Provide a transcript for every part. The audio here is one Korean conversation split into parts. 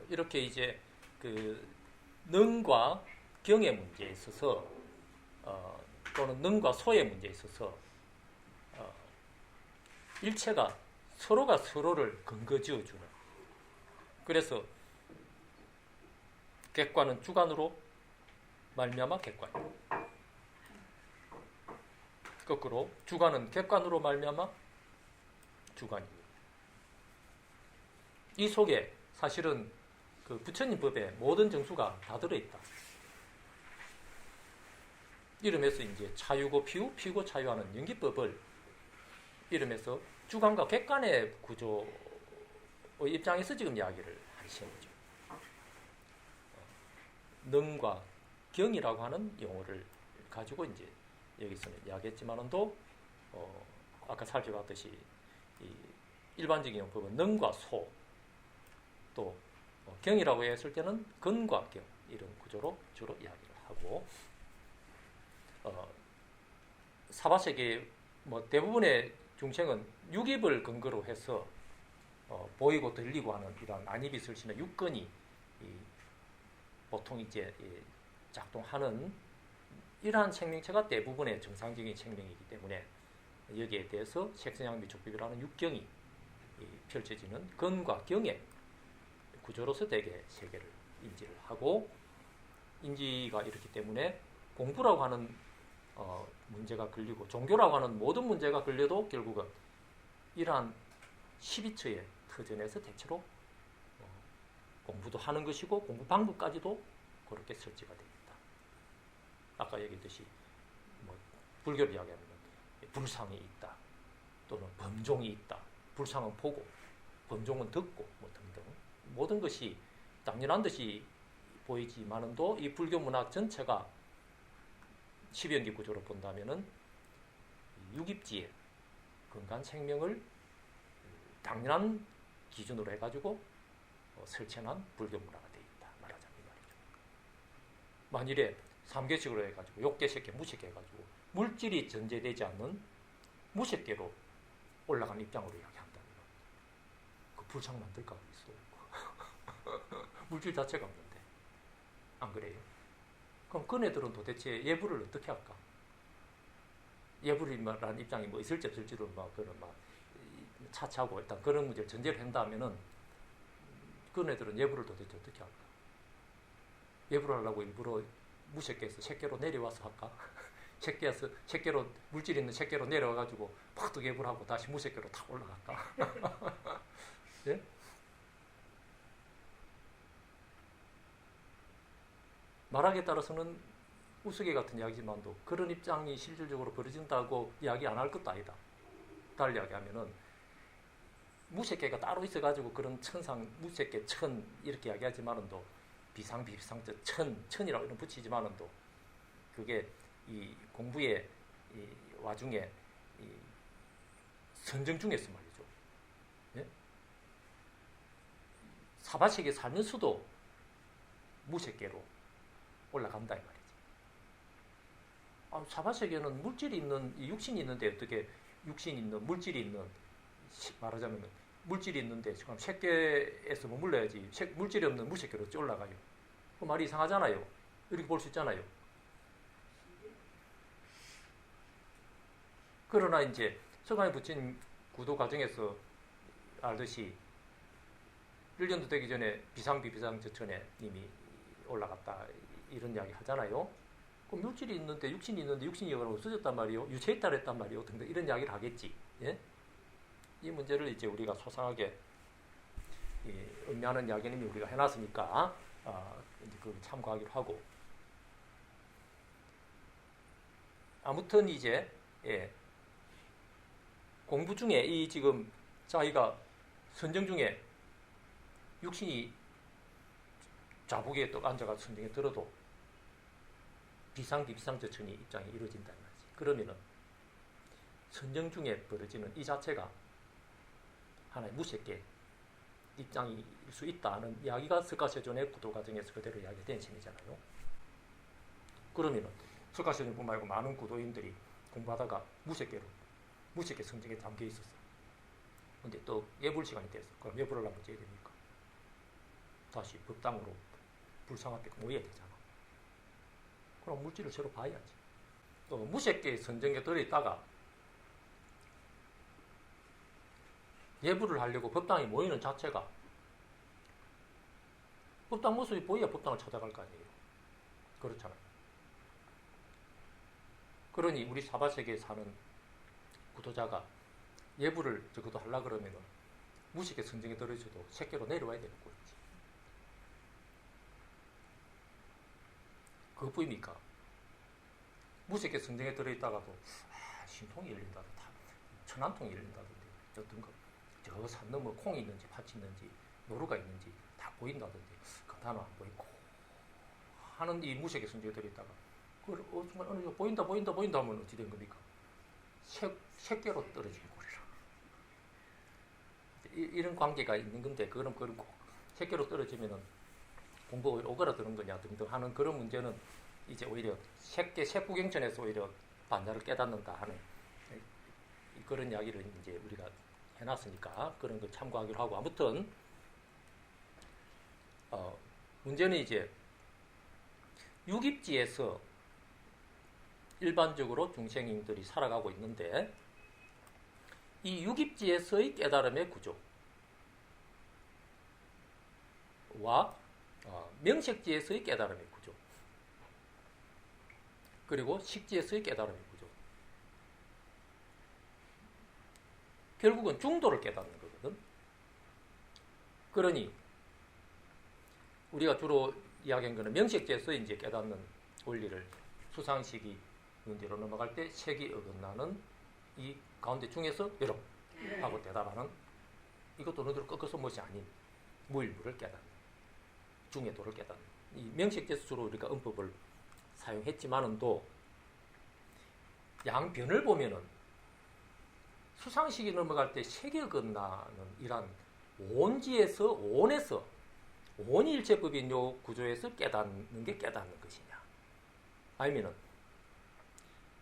이렇게 이제 그 능과 경의 문제에 있어서 또는 능과 소의 문제에 있어서 일체가 서로가 서로를 근거지어주는, 그래서 객관은 주관으로 말미암아 객관이고, 거꾸로 주관은 객관으로 말미암아 주관이고, 이 속에 사실은 그 부처님 법의 모든 정수가 다 들어있다. 이름에서 이제 차유고 피우, 피우고 차유하는 연기법을 이름에서 주관과 객관의 구조의 입장에서 지금 이야기를 하시는 거죠. 능과 경이라고 하는 용어를 가지고 이제 여기서는 이야기했지만도 아까 살펴봤듯이 이 일반적인 용법은 능과 소, 또 경이라고 했을 때는 근과 경, 이런 구조로 주로 이야기를 하고, 사바세계 뭐 대부분의 중생은 육입을 근거로 해서 보이고 들리고 하는 이런 안입이 설치는 육근이 보통 이제 작동하는 이러한 생명체가 대부분의 정상적인 생명이기 때문에 여기에 대해서 색선양미촉법이라는 육경이 펼쳐지는 근과 경의 구조로서 대개 세계를 인지를 하고, 인지가 이렇기 때문에 공부라고 하는 문제가 걸리고 종교라고 하는 모든 문제가 걸려도 결국은 이러한 12처의 터전에서 대체로 공부도 하는 것이고 공부 방법까지도 그렇게 설치가 되어 있다. 아까 얘기했듯이 뭐 불교를 이야기하면 불상이 있다, 또는 범종이 있다. 불상은 보고 범종은 듣고 뭐 등등 모든 것이 당연한 듯이 보이지만도 이 불교 문화 전체가 10연기 구조로 본다면은 육입지의 근간 생명을 당연한 기준으로 해가지고 설치한 불교 문화가 되어 있다 말하자면 말이죠. 만일에 3계식으로 해가지고 욕계, 색계, 무색계 해가지고 물질이 전제되지 않는 무색계로 올라간 입장으로 이야기한다면 그 불상 만들 각이 있어. 물질 자체가 없는데 안 그래요? 그럼 그네들은 도대체 예불을 어떻게 할까? 예불이라는 입장이 뭐 있을지 없을지도 그런 차치하고 일단 그런 문제를 전제를 한다면은 그네들은 예불을 도대체 어떻게 할까? 예불을 하려고 일부러 무색계에서 색계로 내려와서 할까? 색계로 물질 있는 색계로 내려와가지고 팍 예불하고 다시 무색계로 탁 올라갈까? 예? 말하기에 따라서는 우스개 같은 이야기지만도 그런 입장이 실질적으로 벌어진다고 이야기 안 할 것도 아니다. 달리 이야기하면은 무색계가 따로 있어가지고 그런 천상, 무색계, 천 이렇게 이야기하지만도 비상, 비상적, 천이라고 이런 붙이지만도 그게 이 공부의 이 와중에 이 선정 중에서 말이죠. 예? 사바세계 살면서도 무색계로 올라간다 이 말이지. 사바세계는 물질이 있는, 육신이 있는데 어떻게 육신이 있는, 물질이 있는, 말하자면 물질이 있는데 지금 색계에서 머물러야지 물질이 없는 무색계로 올라가요. 그 말이 이상하잖아요. 이렇게 볼 수 있잖아요. 그러나 이제 서간에 붙인 구도 과정에서 알듯이 1년도 되기 전에 비상저천에 이미 올라갔다 이런 이야기 하잖아요. 그럼 물질이 있는데 육신이 있는데 육신이 없어졌단 말이요, 유체이탈했단 말이요 등등 이런 이야기를 하겠지. 예? 이 문제를 이제 우리가 소상하게 의미하는 이야기는 우리가 해놨으니까 이제 그 참고하기로 하고, 아무튼 이제 공부 중에 이 지금 자기가 선정 중에 육신이 좌북에 또 앉아가 선정에 들어도 비상저천이 입장이 이루어진다는 거지. 그러면은 선정 중에 벌어지는 이 자체가 하나의 무색계 입장일 수 있다는 이야기가 석가세존의 구도 과정에서 그대로 이야기된 셈이잖아요. 그러면은 석가세존뿐만 말고 많은 구도인들이 공부하다가 무색계 성정에 잠겨 있었어. 근데 또 예불 시간이 됐어. 그럼 예불을 하면 어찌해야 됩니까? 다시 법당으로 불상하게 모여야 되잖아. 그럼 물질을 새로 봐야지. 또 무색계 선정에 들어있다가 예불을 하려고 법당에 모이는 자체가 법당 모습이 보여야 법당을 찾아갈 거 아니에요. 그렇잖아요. 그러니 우리 사바세계에 사는 구도자가 예불을 적어도 하려고 그러면은 무식의 선정에 들어있어도 색계로 내려와야 되는 거지. 그것뿐입니까? 무색의 선정에 들어있다가도 신통이 열린다도 천안통이 열린다던데 어떤 거 저 산 너머 콩이 있는지 팥이 있는지 노루가 있는지 다 보인다던데 그 단어 안 보이고 하는 이 무색의 선정에 들어있다가 그걸 순간 어느 정도 보인다 하면 어찌 된 겁니까? 색계로 떨어지는 거리라. 이런 관계가 있는 건데 그럼 꼭 색계로 떨어지면은 공부가 오그라드는 거냐 등등 하는 그런 문제는 이제 오히려 색구경전에서 오히려 반야를 깨닫는다 하는 그런 이야기를 이제 우리가 해놨으니까 그런 거 참고하기로 하고 아무튼 문제는 이제 육입지에서 일반적으로 중생인들이 살아가고 있는데 이 육입지에서의 깨달음의 구조와 명색지에서의 깨달음의 구조 그리고 식지에서의 깨달음의 구조 결국은 중도를 깨닫는 거거든. 그러니 우리가 주로 이야기한 거는 명색지에서 이제 깨닫는 원리를 수상식이 문제로 넘어갈 때 색이 어긋나는 이 가운데 중에서 여러 하고 대답하는 이것도 너희들 꺾어서 못이 아닌 무일무를 깨닫는 중의도를 깨닫는 이 명색지에서 주로 우리가 음법을 사용했지만은 또 양변을 보면은 수상식이 넘어갈 때 색이 어긋나는 이란 온지에서 온이 일체법인 요 구조에서 깨닫는 게 깨닫는 것이냐 아니면은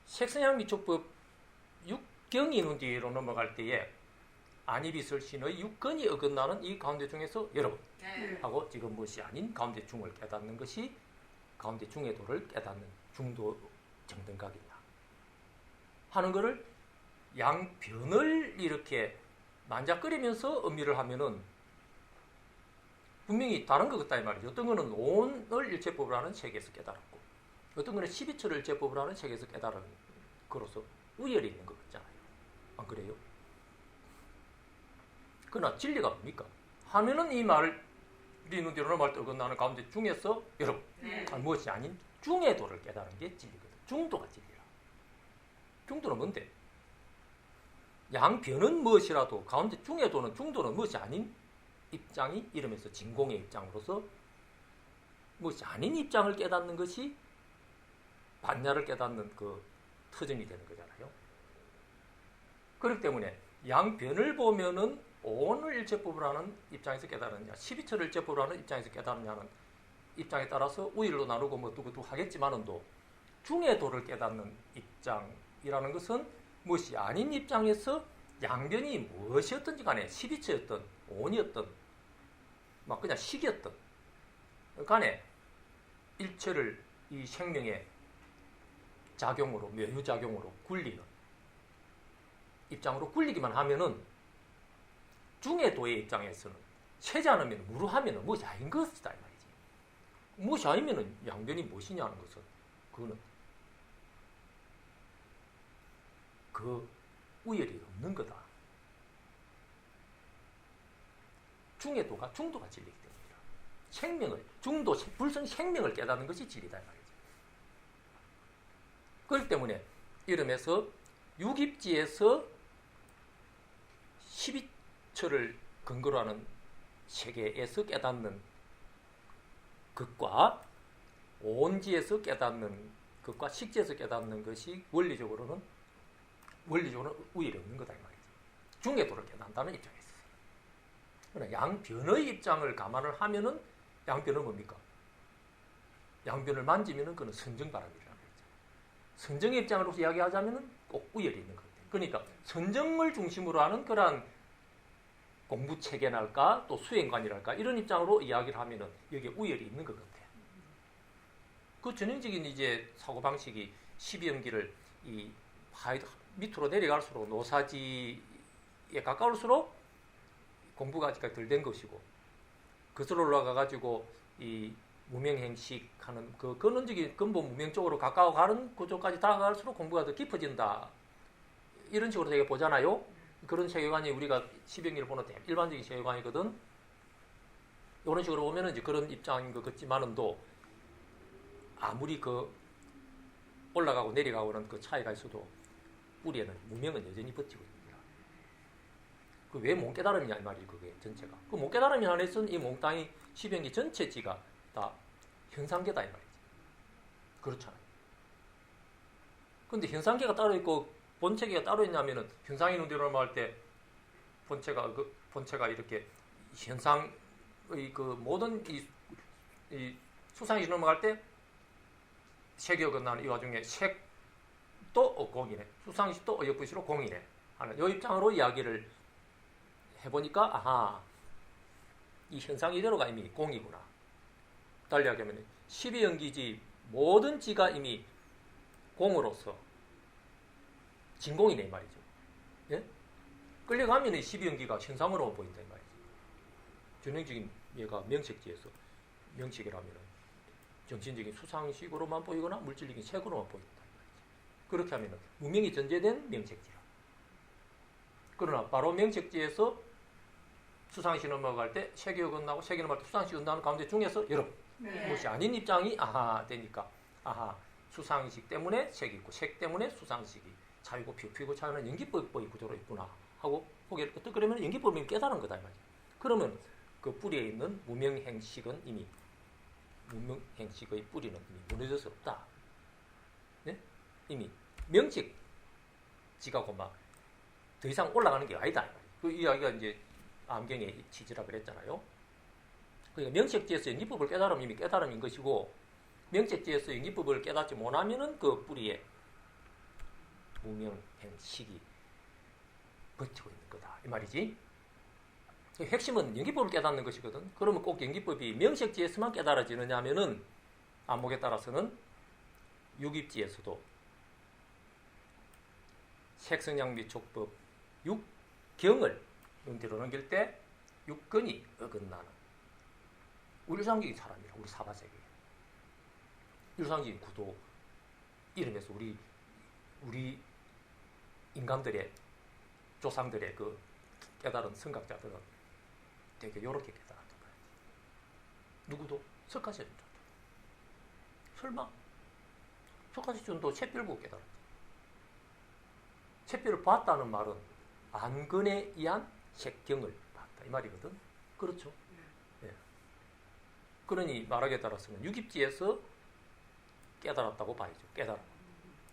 색성향 미촉법 6경이 있는 뒤로 넘어갈 때에 안이비설신의 6건이 어긋나는 이 가운데 중에서 여러분 하고 지금 무엇이 아닌 가운데 중을 깨닫는 것이 가운데 중의 도를 깨닫는 중도 정등각이냐 하는 것을 양변을 이렇게 만작거리면서 의미를 하면은 분명히 다른 것 같다 이 말이죠. 어떤 거는 온을 일체법으로 하는 책에서 깨달았고 어떤 거는 12처를 일체법으로 하는 책에서 깨달은 거로서 우열이 있는 것 같잖아요. 안 그래요? 그러나 진리가 뭡니까? 하면은 이 말을 우리는 뒤로 넘어갈 때 어긋나는 가운데 중에서 여러분 무엇이 아닌 중의 도를 깨달은 게 진리거든. 중도가 진리라. 중도는 뭔데? 양변은 무엇이라도 가운데 중의 도는 중도는 무엇이 아닌 입장이 이러면서 진공의 입장으로서 무엇이 아닌 입장을 깨닫는 것이 반야를 깨닫는 그 터전이 되는 거잖아요. 그렇기 때문에 양변을 보면은 온을 일체법으로 하는 입장에서 깨달았냐 12처를 일체법으로 하는 입장에서 깨달았냐는 입장에 따라서 우일로 나누고 뭐 두고두고 하겠지만은 또 중의 도를 깨닫는 입장이라는 것은 무엇이 아닌 입장에서 양변이 무엇이었든지 간에 12처였든 온이었든 막 그냥 식이었든 간에 일체를 이 생명의 작용으로 묘유작용으로 굴리는 입장으로 굴리기만 하면은 중의 도의 입장에서는 세지 않으면 무루하면 무엇이 아닌 것이다 이 말이지. 무엇이 아니면은 양변이 무엇이냐는 것은 그거는 그 우열이 없는 거다. 중의 도가 중도가 진리이기 때문이다. 생명을 중도 불성 생명을 깨닫는 것이 진리다 이 말이지. 그렇기 때문에 이름에서 육입지에서 12처를 근거로 하는 세계에서 깨닫는 것과 온지에서 깨닫는 것과 식지에서 깨닫는 것이 원리적으로는 우열이 없는 거다 이 말이지. 중의 도를 깨닫는다는 입장에 있어요. 그러나 양변의 입장을 감안을 하면은 양변은 뭡니까? 양변을 만지면은 그는 선정바람이라는 거죠. 선정의 입장으로서 이야기하자면은 꼭 우열이 있는 것 같아요. 그러니까 선정을 중심으로 하는 그러한 공부 체계랄까 또 수행관이랄까 이런 입장으로 이야기를 하면은 여기에 우열이 있는 것 같아요. 그 전형적인 이제 사고 방식이 12연기를 이 밑으로 내려갈수록 노사지에 가까울수록 공부가 아직까지 덜 된 것이고 그슬로 올라가 가지고 이 무명행식 하는 그 근원적인 근본 무명 쪽으로 가까워 가는 구조까지 다가갈수록 공부가 더 깊어진다. 이런 식으로 되게 보잖아요. 그런 세계관이 우리가 12연기를 보는 일반적인 세계관이거든. 이런 식으로 보면은 이제 그런 입장인 것 같지만은도 아무리 그 올라가고 내려가고는 그 차이가 있어도 뿌리에는 무명은 여전히 버티고 있습니다. 그 왜 못 깨달음이냐 이 말이 그게 전체가. 그 못 깨달음이 안에서는 이 몽땅이 12연기 전체지가 다 현상계다 이 말이지. 그렇잖아요. 근데 현상계가 따로 있고 본체계가 따로 있냐면은 현상이 논대로 말할 때 본체가 이렇게 현상의 그 모든 이 수상이 넘어갈 때 색이 어긋나는 이 와중에 색도 공이네. 수상식도 어여쁘시로 공이네. 하는 이 입장으로 이야기를 해보니까 아하 이 현상 이대로가 이미 공이구나. 달리 하면 12연기지 모든 지가 이미 공으로서 진공이네 이 말이죠. 예? 끌려가면 12연기가 현상으로 보인다 이 말이죠. 전형적인 얘가 명색지에서 명식이라면 정신적인 수상식으로만 보이거나 물질적인 색으로만 보인다 이 말이죠. 그렇게 하면 무명이 전제된 명색지라. 그러나 바로 명색지에서 수상식 넘어갈 때 색이 어긋나고 색이 넘어갈 때 수상식 어긋나는 가운데 중에서 여러 것이 아닌 입장이 아하 되니까 아하 수상식 때문에 색이 있고 색 때문에 수상식이 차이고 피고 차이는 연기법의 구조로 있구나 하고 고개를 끄덕거리면 연기법이 깨달은 거다 이 말이야. 그러면 그 뿌리에 있는 무명행식은 이미 무명행식의 뿌리는 이미 무너져서 없다. 네? 이미 명식지가고 막 더 이상 올라가는 게 아니다. 그 이야기가 이제 암경의 취지라 그랬잖아요. 그러니까 명색지에서 연기법을 깨달으면 이미 깨달음인 것이고 명색지에서 연기법을 깨닫지 못하면은 그 뿌리에 무명행식이 버티고 있는 거다. 이 말이지. 핵심은 연기법을 깨닫는 것이거든. 그러면 꼭 연기법이 명색지에서만 깨달아지느냐 하면은 안목에 따라서는 육입지에서도 색성향미 촉법 육경을 눈뒤로 넘길 때 육근이 어긋나는 우리 일상적인 사람이라 우리 사바세계 일상적인 구도 이름에서 우리 인간들의 조상들의 그 깨달은 성각자들은 되게 요렇게 깨달았던 거예요. 누구도 석가시준도 설마 석가시준도 샛별 보고 깨달았죠. 샛별을 봤다는 말은 안근에 의한 색경을 봤다 이 말이거든. 그렇죠. 네. 그러니 말하기에 따라서는 육입지에서 깨달았다고 봐야죠. 깨달음.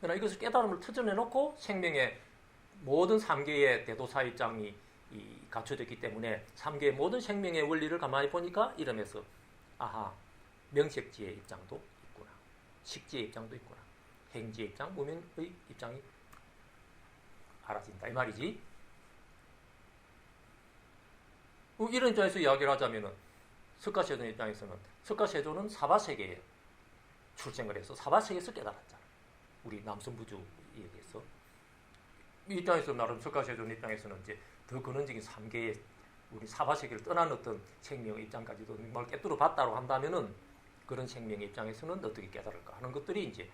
그러나 이것을 깨달음을 터전해놓고 생명의 모든 3개의 대도사 입장이 갖춰졌기 때문에 3개의 모든 생명의 원리를 가만히 보니까 이러면서 아하 명색지의 입장도 있구나. 식지의 입장도 있구나. 행지의 입장, 무명의 입장이 알아진다 이 말이지. 이런 입장에서 이야기를 하자면은 석가세존 입장에서는 석가세존은 사바세계에 출생을 해서 사바세계에서 깨달았잖아. 우리 남성부주에 대해서. 이 입장에서 나름 석가세존 입장에서는 이제 더 근원적인 3개의 우리 사바세계를 떠난 어떤 생명의 입장까지도 뭘 깨뚫어 봤다고 한다면은 그런 생명의 입장에서는 어떻게 깨달을까 하는 것들이 이제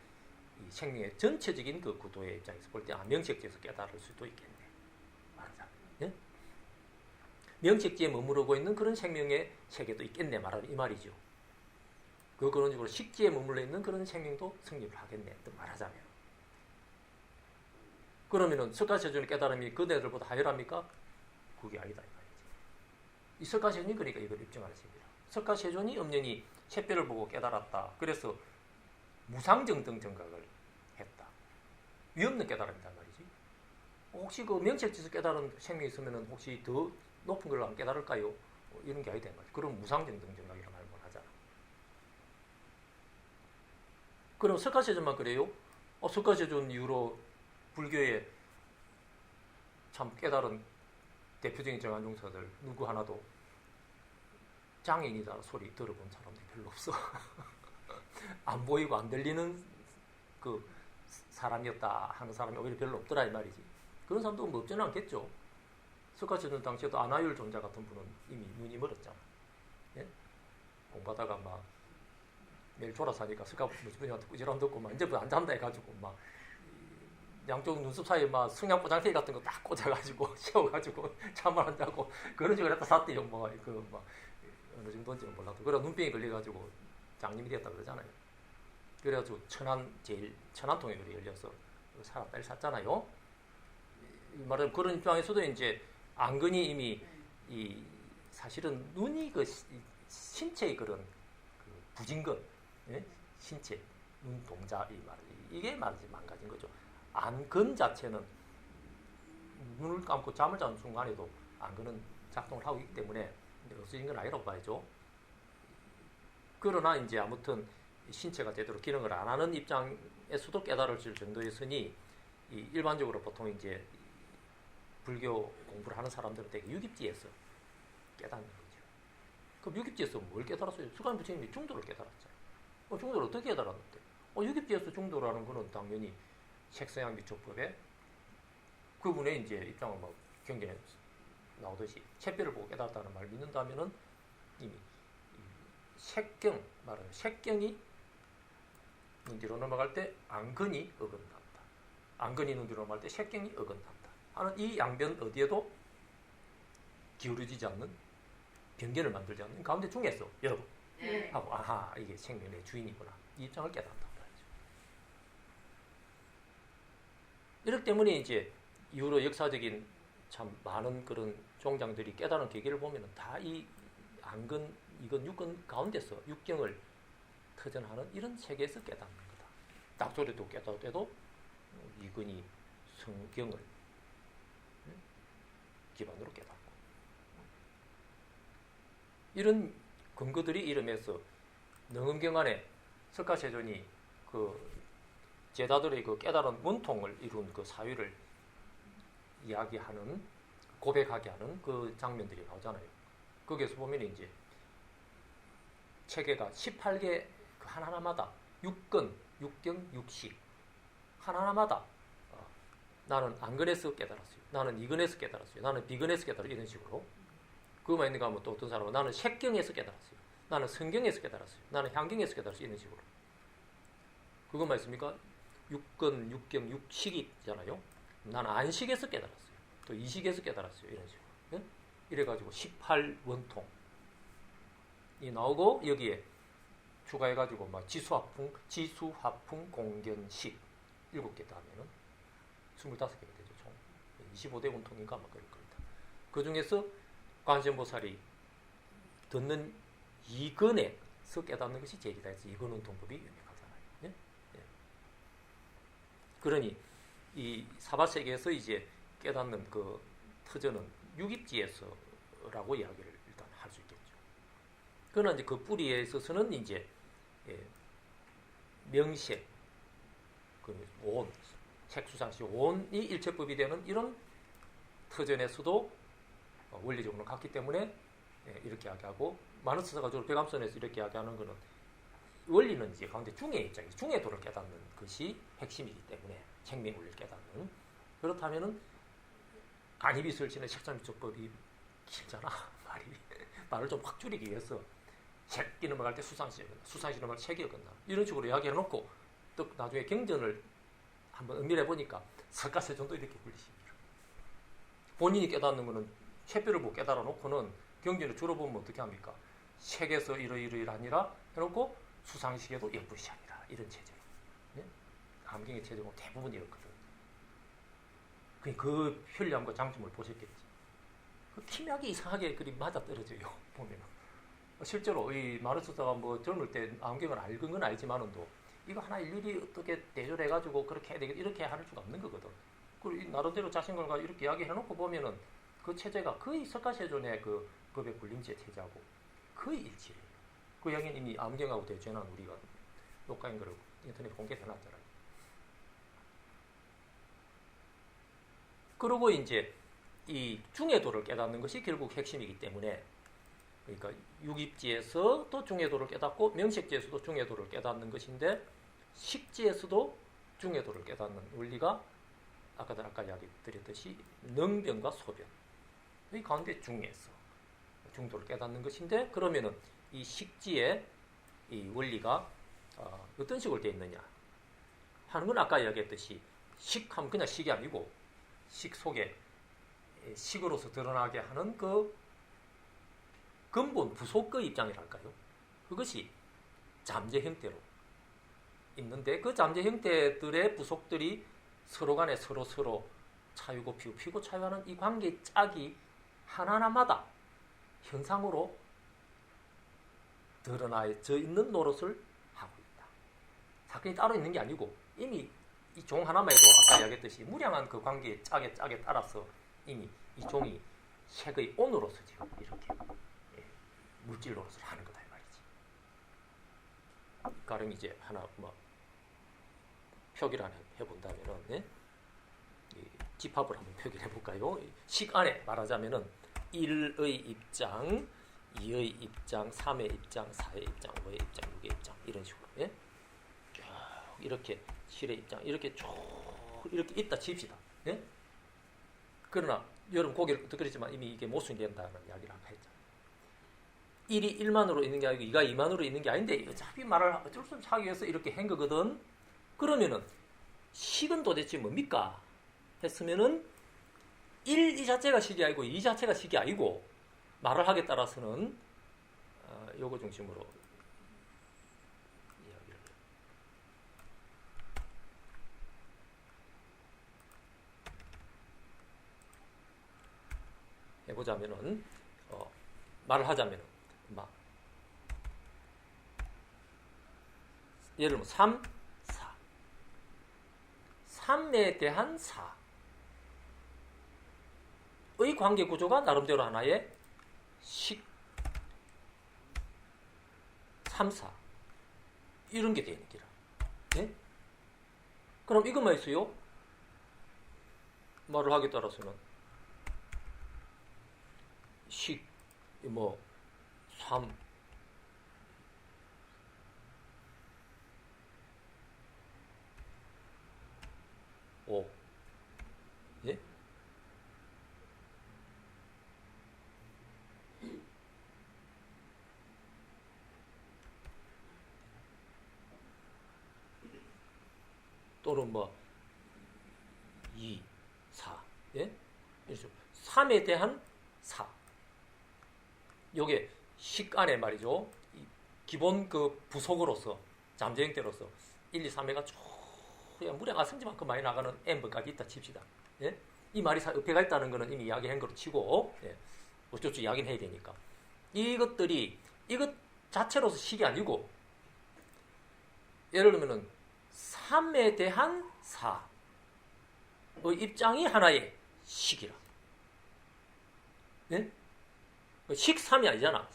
이 생명의 전체적인 그 구도의 입장에서 볼 때 명색지에서 깨달을 수도 있겠네. 말하자면. 예? 명색지에 머무르고 있는 그런 생명의 세계도 있겠네 말하는 이 말이죠. 그 근원적으로 식지에 머물러 있는 그런 생명도 성립을 하겠네 또 말하자면. 그러면은 석가세존의 깨달음이 그대들보다 하열합니까? 그게 아니다 이 말이지. 이 석가세존이 그러니까 이걸 입증하는 것입니다. 석가세존이 엄연히 샛별을 보고 깨달았다. 그래서 무상정등 정각을 했다. 위없는 깨달음이란 말이지. 혹시 그 명색지에서 깨달은 생명이 있으면 혹시 더 높은 걸 안 깨달을까요? 이런 게 아니다. 그럼 무상정등 정각이라고 말을 하잖아. 그럼 석가세존만 그래요? 석가세존 이후로 불교에 참 깨달은 대표적인 정한중사들 누구 하나도 장애인이다 소리 들어본 사람들이 별로 없어. 안 보이고 안 들리는 그 사람이었다 하는 사람이 오히려 별로 없더라 이 말이지. 그런 사람도 뭐 없지는 않겠죠. 석가시대 당시에도 안하율 존자 같은 분은 이미 눈이 멀었잖아. 예? 공부하다가 막 매일 졸아 사니까 석가 무지분이한테 꾸지람 듣고 막 이제부터 안 잔다 해가지고 막 양쪽 눈썹 사이에 막 승냥포장테이 같은 거 딱 꽂아가지고 세워가지고 잠을 안 자고 그런 식으로 했다 샀대요. 뭐 그 막 어느 정도인지는 몰라도 그래 눈병이 걸려가지고 장님이 되었다 그러잖아요. 그래가지고 천안통에 그래 열려서 살았다 샀잖아요. 말하자면 그런 입장에서도 이제 안근이 이미 이 사실은 눈이 그 신체의 그런 그 부진건, 예? 신체 눈 동자 이게 말이지 망가진 거죠. 안근 자체는 눈을 감고 잠을 자는 순간에도 안근은 작동을 하고 있기 때문에 없어진 건 아니라고 봐야죠. 그러나 이제 아무튼 신체가 제대로 기능을 안 하는 입장에서도 깨달을 정도였으니 일반적으로 보통 이제 불교 공부를 하는 사람들은 되게 유깁지에서 깨닫는 거죠. 그럼 유깁지에서 뭘 깨달았어요? 수가인 부처님이 중도를 깨달았잖아요. 중도를 어떻게 깨달았는데? 유깁지에서 중도라는 거는 당연히 색서양 미촉법에 그분의 이제 입장은 뭐 경전에 나오듯이 채뼈를 보고 깨달았다는 말을 믿는다면은 이미 색경 말하는 색경이 눈 뒤로 넘어갈 때 안근이 어긋난다. 안근이 눈 뒤로 넘어갈 때 색경이 어긋난다. 하는 이 양변 어디에도 기울어지지 않는 변견을 만들지 않는 가운데 중에서 여러분 하고 아하 이게 생명의 주인이구나 이 입장을 깨닫는다. 이렇기 때문에 이제 이후로 역사적인 참 많은 그런 종장들이 깨달은 계기를 보면은 다 이 안근 이건 육근 가운데서 육경을 터전하는 이런 세계에서 깨닫는 거다. 닭소리도 깨달을 때도 이근이 성경을 기반으로 깨닫고 이런 근거들이 이름에서 능엄경 안에 석가세존이 그 제자들의 그 깨달은 원통을 이룬 그 사유를 이야기하는 고백하게 하는 그 장면들이 나오잖아요. 거기에서 보면 이제 체계가 18개 그 하나하나마다 육근, 육경, 육식 하나하나마다 나는 안근에서 깨달았어요. 나는 이근에서 깨달았어요. 나는 비근에서 깨달았어요. 이런 식으로 그거만 있는가 하면 또 어떤 사람은 나는 색경에서 깨달았어요. 나는 성경에서 깨달았어요. 나는 향경에서 깨달았어요. 이런 식으로 그것만 있습니까? 육근, 육경, 육식이 있잖아요. 나는 안식에서 깨달았어요. 또 이식에서 깨달았어요. 이런 식으로. 네? 이래가지고 18원통이 나오고 여기에 추가해가지고 막 지수화풍, 공견식 7개 다음에는 25개가 되죠. 총 25대 원통인가 막 그럴 겁니다. 그 중에서 관세음보살이 듣는 이근에서 깨닫는 것이 제일이다 해서 이근원통법이 유명하잖아요. 네? 네. 그러니 이 사바세계에서 이제 깨닫는 그 터전은 유깁지에서라고 이야기를 일단 할 수 있겠죠. 그러나 이제 그 뿌리에 있어서는 이제 명색, 그 온, 색수상시 온이 일체법이 되는 이런 터전에서도 원리적으로 같기 때문에 이렇게 이야기하고 마누스사가 주로 백암선에서 이렇게 이야기하는 것은 원리는 이제 가운데 중의 입장이 중의도를 깨닫는 것이 핵심이기 때문에 생명원리를 깨닫는 그렇다면은 간이비설신의 색상미촉법이 길잖아 말을 좀 확 줄이기 위해서 색이 넘어갈 때 수상시 넘어갈 때 색이 어긋나 이런 식으로 이야기해놓고 또 나중에 경전을 한번 은밀해 보니까 석가세존도 이렇게 불리십니다. 본인이 깨닫는 거는 채뼈를 못 깨달아 놓고는 경전을 주로 보면 어떻게 합니까? 색에서 이러이러하니라 해놓고 수상식에도 역불시 아니라 이런 체제로 네? 암경의 체제고 대부분 이렇거든. 그 편리함과 장점을 보셨겠지. 그 기묘하게 이상하게 그리 맞아떨어져요. 보면은 실제로 이 마누스사가 뭐 젊을 때 암경을 알건 건 알지만은도 이거 하나 일일이 어떻게 대조해가지고 그렇게 해야 되겠다 이렇게 할 수가 없는 거거든. 그리고 나름대로 자신감을 가지고 이렇게 이야기해놓고 보면은 그 체제가 거의 석가세존의 그 법의 불림체 체제하고 거의 일치해요. 그 이야기는 이미 암경하고 대조해놓은 우리가 녹화인 거를 인터넷에 공개해놨잖아요. 그리고 이제 이 중의도를 깨닫는 것이 결국 핵심이기 때문에, 그러니까 유깁지에서도 중의도를 깨닫고 명식지에서도 중의도를 깨닫는 것인데, 식지에서도 중의도를 깨닫는 원리가 아까 이야기 드렸듯이 능변과 소변, 이 가운데 중에서 중도를 깨닫는 것인데, 그러면은 이 식지의 이 원리가 어떤 식으로 되어 있느냐 하는 건 아까 이야기했듯이, 식하면 그냥 식이 아니고 식 속에 식으로서 드러나게 하는 그 근본 부속의 입장이랄까요? 그것이 잠재 형태로 있는데, 그 잠재 형태들의 부속들이 서로 간에 서로 차유고 피고 차유하는 이 관계의 짝이 하나하나마다 현상으로 드러나져 있는 노릇을 하고 있다. 사건이 따로 있는 게 아니고 이미 이 종 하나만 해도 아까 이야기했듯이 무량한 그 관계의 짝에 따라서 이미 이 종이 색의 온으로서 지금 이렇게 물질 노릇을 하는 거다 이 말이지. 가령 이제 하나 표기를 하나 해본다면은, 집합을 한번 표기를 해볼까요? 식 안에 말하자면은 1의 입장, 2의 입장, 3의 입장, 4의 입장, 5의 입장, 6의 입장 이런 식으로 쭉 이렇게 7의 입장 이렇게 쭉 이렇게 있다 칩시다. 그러나 여러분 고개를 끄덕거리지만 이미 이게 모순이 된다는 이야기를 아까 했잖아요. 1이 1만으로 있는 게 아니고 2가 2만으로 있는 게 아닌데 어차피 말을 어쩔 수 없이 하기 위해서 이렇게 한 거거든. 그러면은 식은 도대체 뭡니까? 했으면은 1 이 자체가 식이 아니고 2 자체가 식이 아니고, 말을 하기에 따라서는 요거 중심으로 이야기를 해보자면은, 말을 하자면은 예를 들면 3, 4 3에 대한 4의 관계 구조가 나름대로 하나의 식 3, 4 이런 게 되는 기라. 그럼 이것만 있어요? 말을 하기에 따라서는 식 3 5 또는 2, 4 3에 대한 4 요게 식 안에 말이죠. 기본 그 부속으로서 잠재 형태로서 1, 2, 3회가 쭉 무량 아승지만큼 많이 나가는 n번까지 있다 칩시다. 이 말이 옆에가 있다는 거는 이미 이야기한 거로 치고, 어쩌고 이야기는 해야 되니까. 이것들이 이것 자체로서 식이 아니고, 예를 들면은 3에 대한 4의 입장이 하나의 식이라. 식 3이 아니잖아.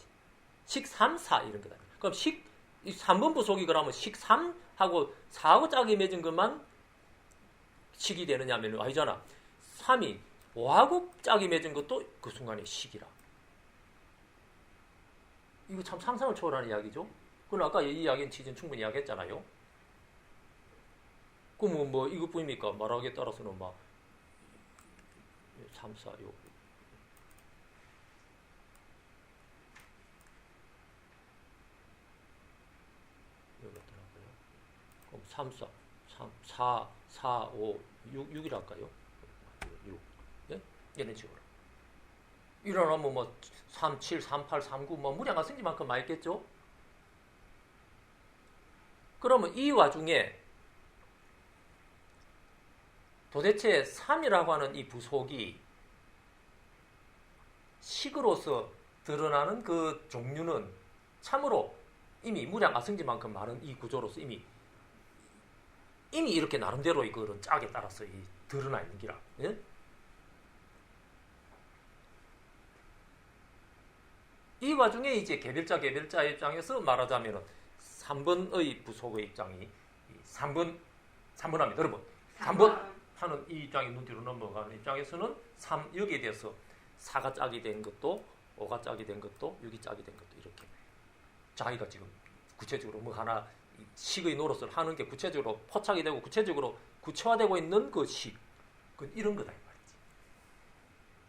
식 3, 4 이런 거다. 그럼 식 3번 부속이 그러면 식 3하고 4하고 짝이 맺은 것만 식이 되느냐 하면 아니잖아. 3이 5하고 짝이 맺은 것도 그 순간에 식이라. 이거 참 상상을 초월하는 이야기죠. 그럼 아까 이 이야기는 취지는 충분히 이야기했잖아요. 그럼 이것뿐입니까? 말하기에 따라서는 3, 4, 6 그럼 3, 4, 5, 6이라 할까요? 6. 이런 식으로. 일어나면 3, 7, 3, 8, 3, 9 무량한 승지만큼 많이 있겠죠? 그러면 이 와중에 도대체 3이라고 하는 이 부속이 식으로서 드러나는 그 종류는 참으로 이미 무량 아승지만큼 많은 이 구조로서 이미 이렇게 나름대로 이거는 짝에 따라서 드러나 있는 기라. 이 와중에 이제 개별자의 입장에서 말하자면 3번의 부속의 입장이 3번 합니다. 여러분 3번 하는 이 입장에 눈 뒤로 넘어가는 입장에서는 3 여기에 대해서 4가 짝이 된 것도 5가 짝이 된 것도 6이 짝이 된 것도 이렇게 자기가 지금 구체적으로 뭐 하나 식의 노릇을 하는 게 구체적으로 포착이 되고 구체적으로 구체화되고 있는 그 식, 그 이런 거다 이 말이지.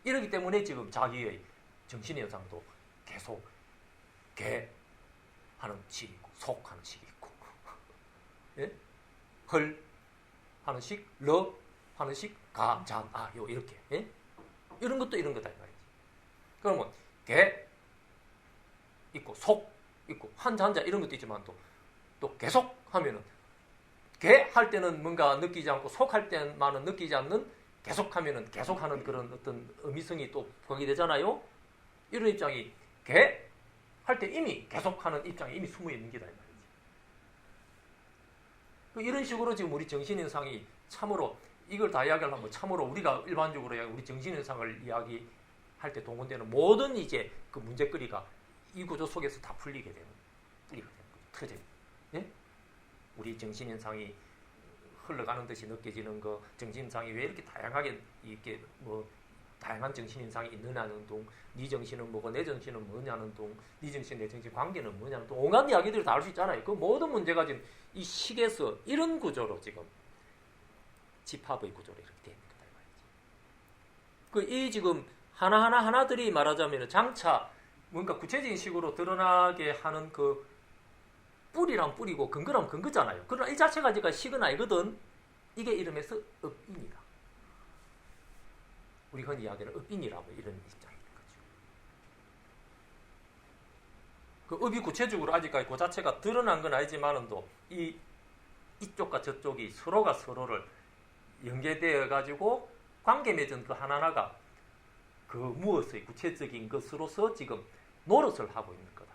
이러기 때문에 지금 자기의 정신의 현상도 계속 개 하는 식이 있고 속 하는 식이 있고 예? 헐 하는 식, 러 하는 식, 가, 잔, 아, 요 이렇게 예? 이런 것도 이런 거다 이 말이지. 그러면 개 있고 속 있고 한자 한자 이런 것도 있지만 또 계속 하면은 개 할 때는 뭔가 느끼지 않고 속 할 때만은 느끼지 않는 계속하면은 계속하는 그런 어떤 의미성이 또 보게 되잖아요. 이런 입장이 개 할 때 이미 계속하는 입장이 이미 숨어 있는 게다 이 말이지. 이런 식으로 지금 우리 정신현상이 참으로 이걸 다 이야기를 하면 참으로 우리가 일반적으로 우리 정신현상을 이야기할 때 동원되는 모든 이제 그 문제거리가 이 구조 속에서 다 풀리게 되는 거죠. 터져. 예? 우리 정신현상이 흘러가는 듯이 느껴지는 거, 정신현상이 왜 이렇게 다양하게 이렇게 뭐 다양한 정신현상이 있느냐는 둥, 네 정신은 뭐고 내 정신은 뭐냐는 둥, 네 정신 내 정신 관계는 뭐냐는 둥, 온갖 이야기들을 다 할 수 있잖아요. 그 모든 문제가 지금 이 식에서 이런 구조로 지금 집합의 구조로 이렇게 되어 있는 거다 이 말이지. 이 지금 하나들이 말하자면 장차 뭔가 구체적인 식으로 드러나게 하는 그 뿌리랑 뿌리고 근거랑 근거잖아요. 그러나 이 자체가 제가 식은 아니거든. 이게 이름에서 업인이다. 우리 흔히 이야기하는 업인이라고 이런 입장인 거죠. 그 업이 구체적으로 아직까지 그 자체가 드러난 건 아니지만도 이쪽과 저쪽이 서로가 서로를 연계되어 가지고 관계 맺은 그 하나하나가 그 무엇의 구체적인 것으로서 지금 노릇을 하고 있는 거다.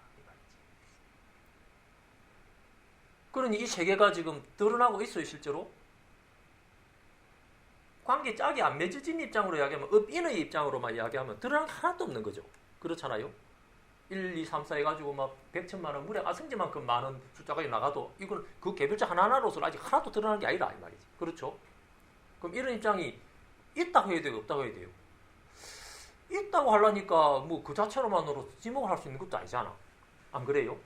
그러니 이 세계가 지금 드러나고 있어요, 실제로. 관계 짝이 안 맺어진 입장으로 이야기하면, 업인의 입장으로만 이야기하면 드러난 게 하나도 없는 거죠. 그렇잖아요. 1, 2, 3, 4 해가지고 막 100천만 원, 무려 아승지만큼 많은 숫자가 나가도 이건 그 개별자 하나하나로서는 아직 하나도 드러난 게 아니라 이 말이지. 그렇죠? 그럼 이런 입장이 있다고 해야 돼요, 없다고 해야 돼요? 있다고 하려니까 뭐 그 자체로만으로 지목을 할 수 있는 것도 아니잖아. 안 그래요?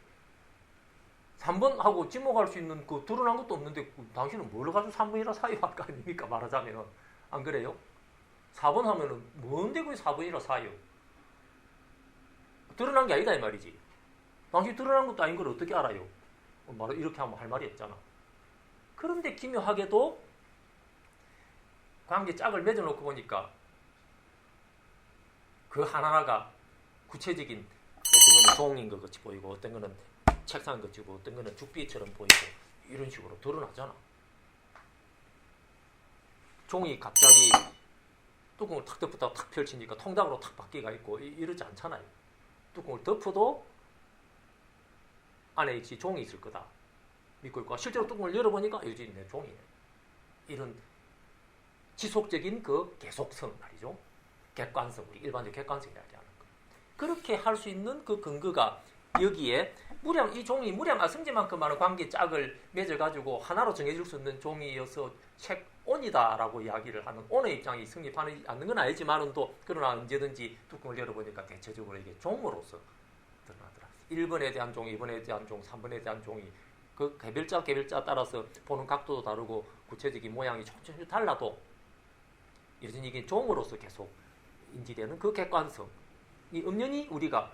3번 하고 지목할 수 있는 그 드러난 것도 없는데 당신은 뭘 가지고 3번이라 사유 할 거 아닙니까? 말하자면. 안 그래요? 4번 하면은 뭔데 그게 4번이라 사유? 드러난 게 아니다 이 말이지. 당신 드러난 것도 아닌 걸 어떻게 알아요? 이렇게 하면 할 말이 없잖아. 그런데 기묘하게도 관계 짝을 맺어놓고 보니까 그 하나하나가 구체적인 어떤 거는 종인 것 같이 보이고 어떤 거는 책상 같이 보이고 어떤 거는 죽비처럼 보이고 이런 식으로 드러나잖아. 종이 갑자기 뚜껑을 탁 덮었다가 탁 펼치니까 통닭으로 탁 바퀴가 있고 이러지 않잖아요. 뚜껑을 덮어도 안에 있지 종이 있을 거다 믿고 있고 실제로 뚜껑을 열어보니까 여기 내 종이네. 이런 지속적인 그 계속성 말이죠. 객관성, 우리 일반적 객관성 이야기하는 거. 그렇게 할 수 있는 그 근거가 여기에 이 종이 무량 아승지만큼 많은 관계 짝을 맺어가지고 하나로 정해질 수 있는 종이어서 책온이다라고 이야기를 하는 온의 입장이 성립하지 않는 건 아니지만은 또 그러나 언제든지 뚜껑을 열어보니까 대체적으로 이게 종으로서 드러나더라. 1번에 대한 종, 2번에 대한 종, 3번에 대한 종이 그 개별자 따라서 보는 각도도 다르고 구체적인 모양이 조금씩 달라도 여전히 이게 종으로서 계속 인지되는 그 객관성 이 엄연히 우리가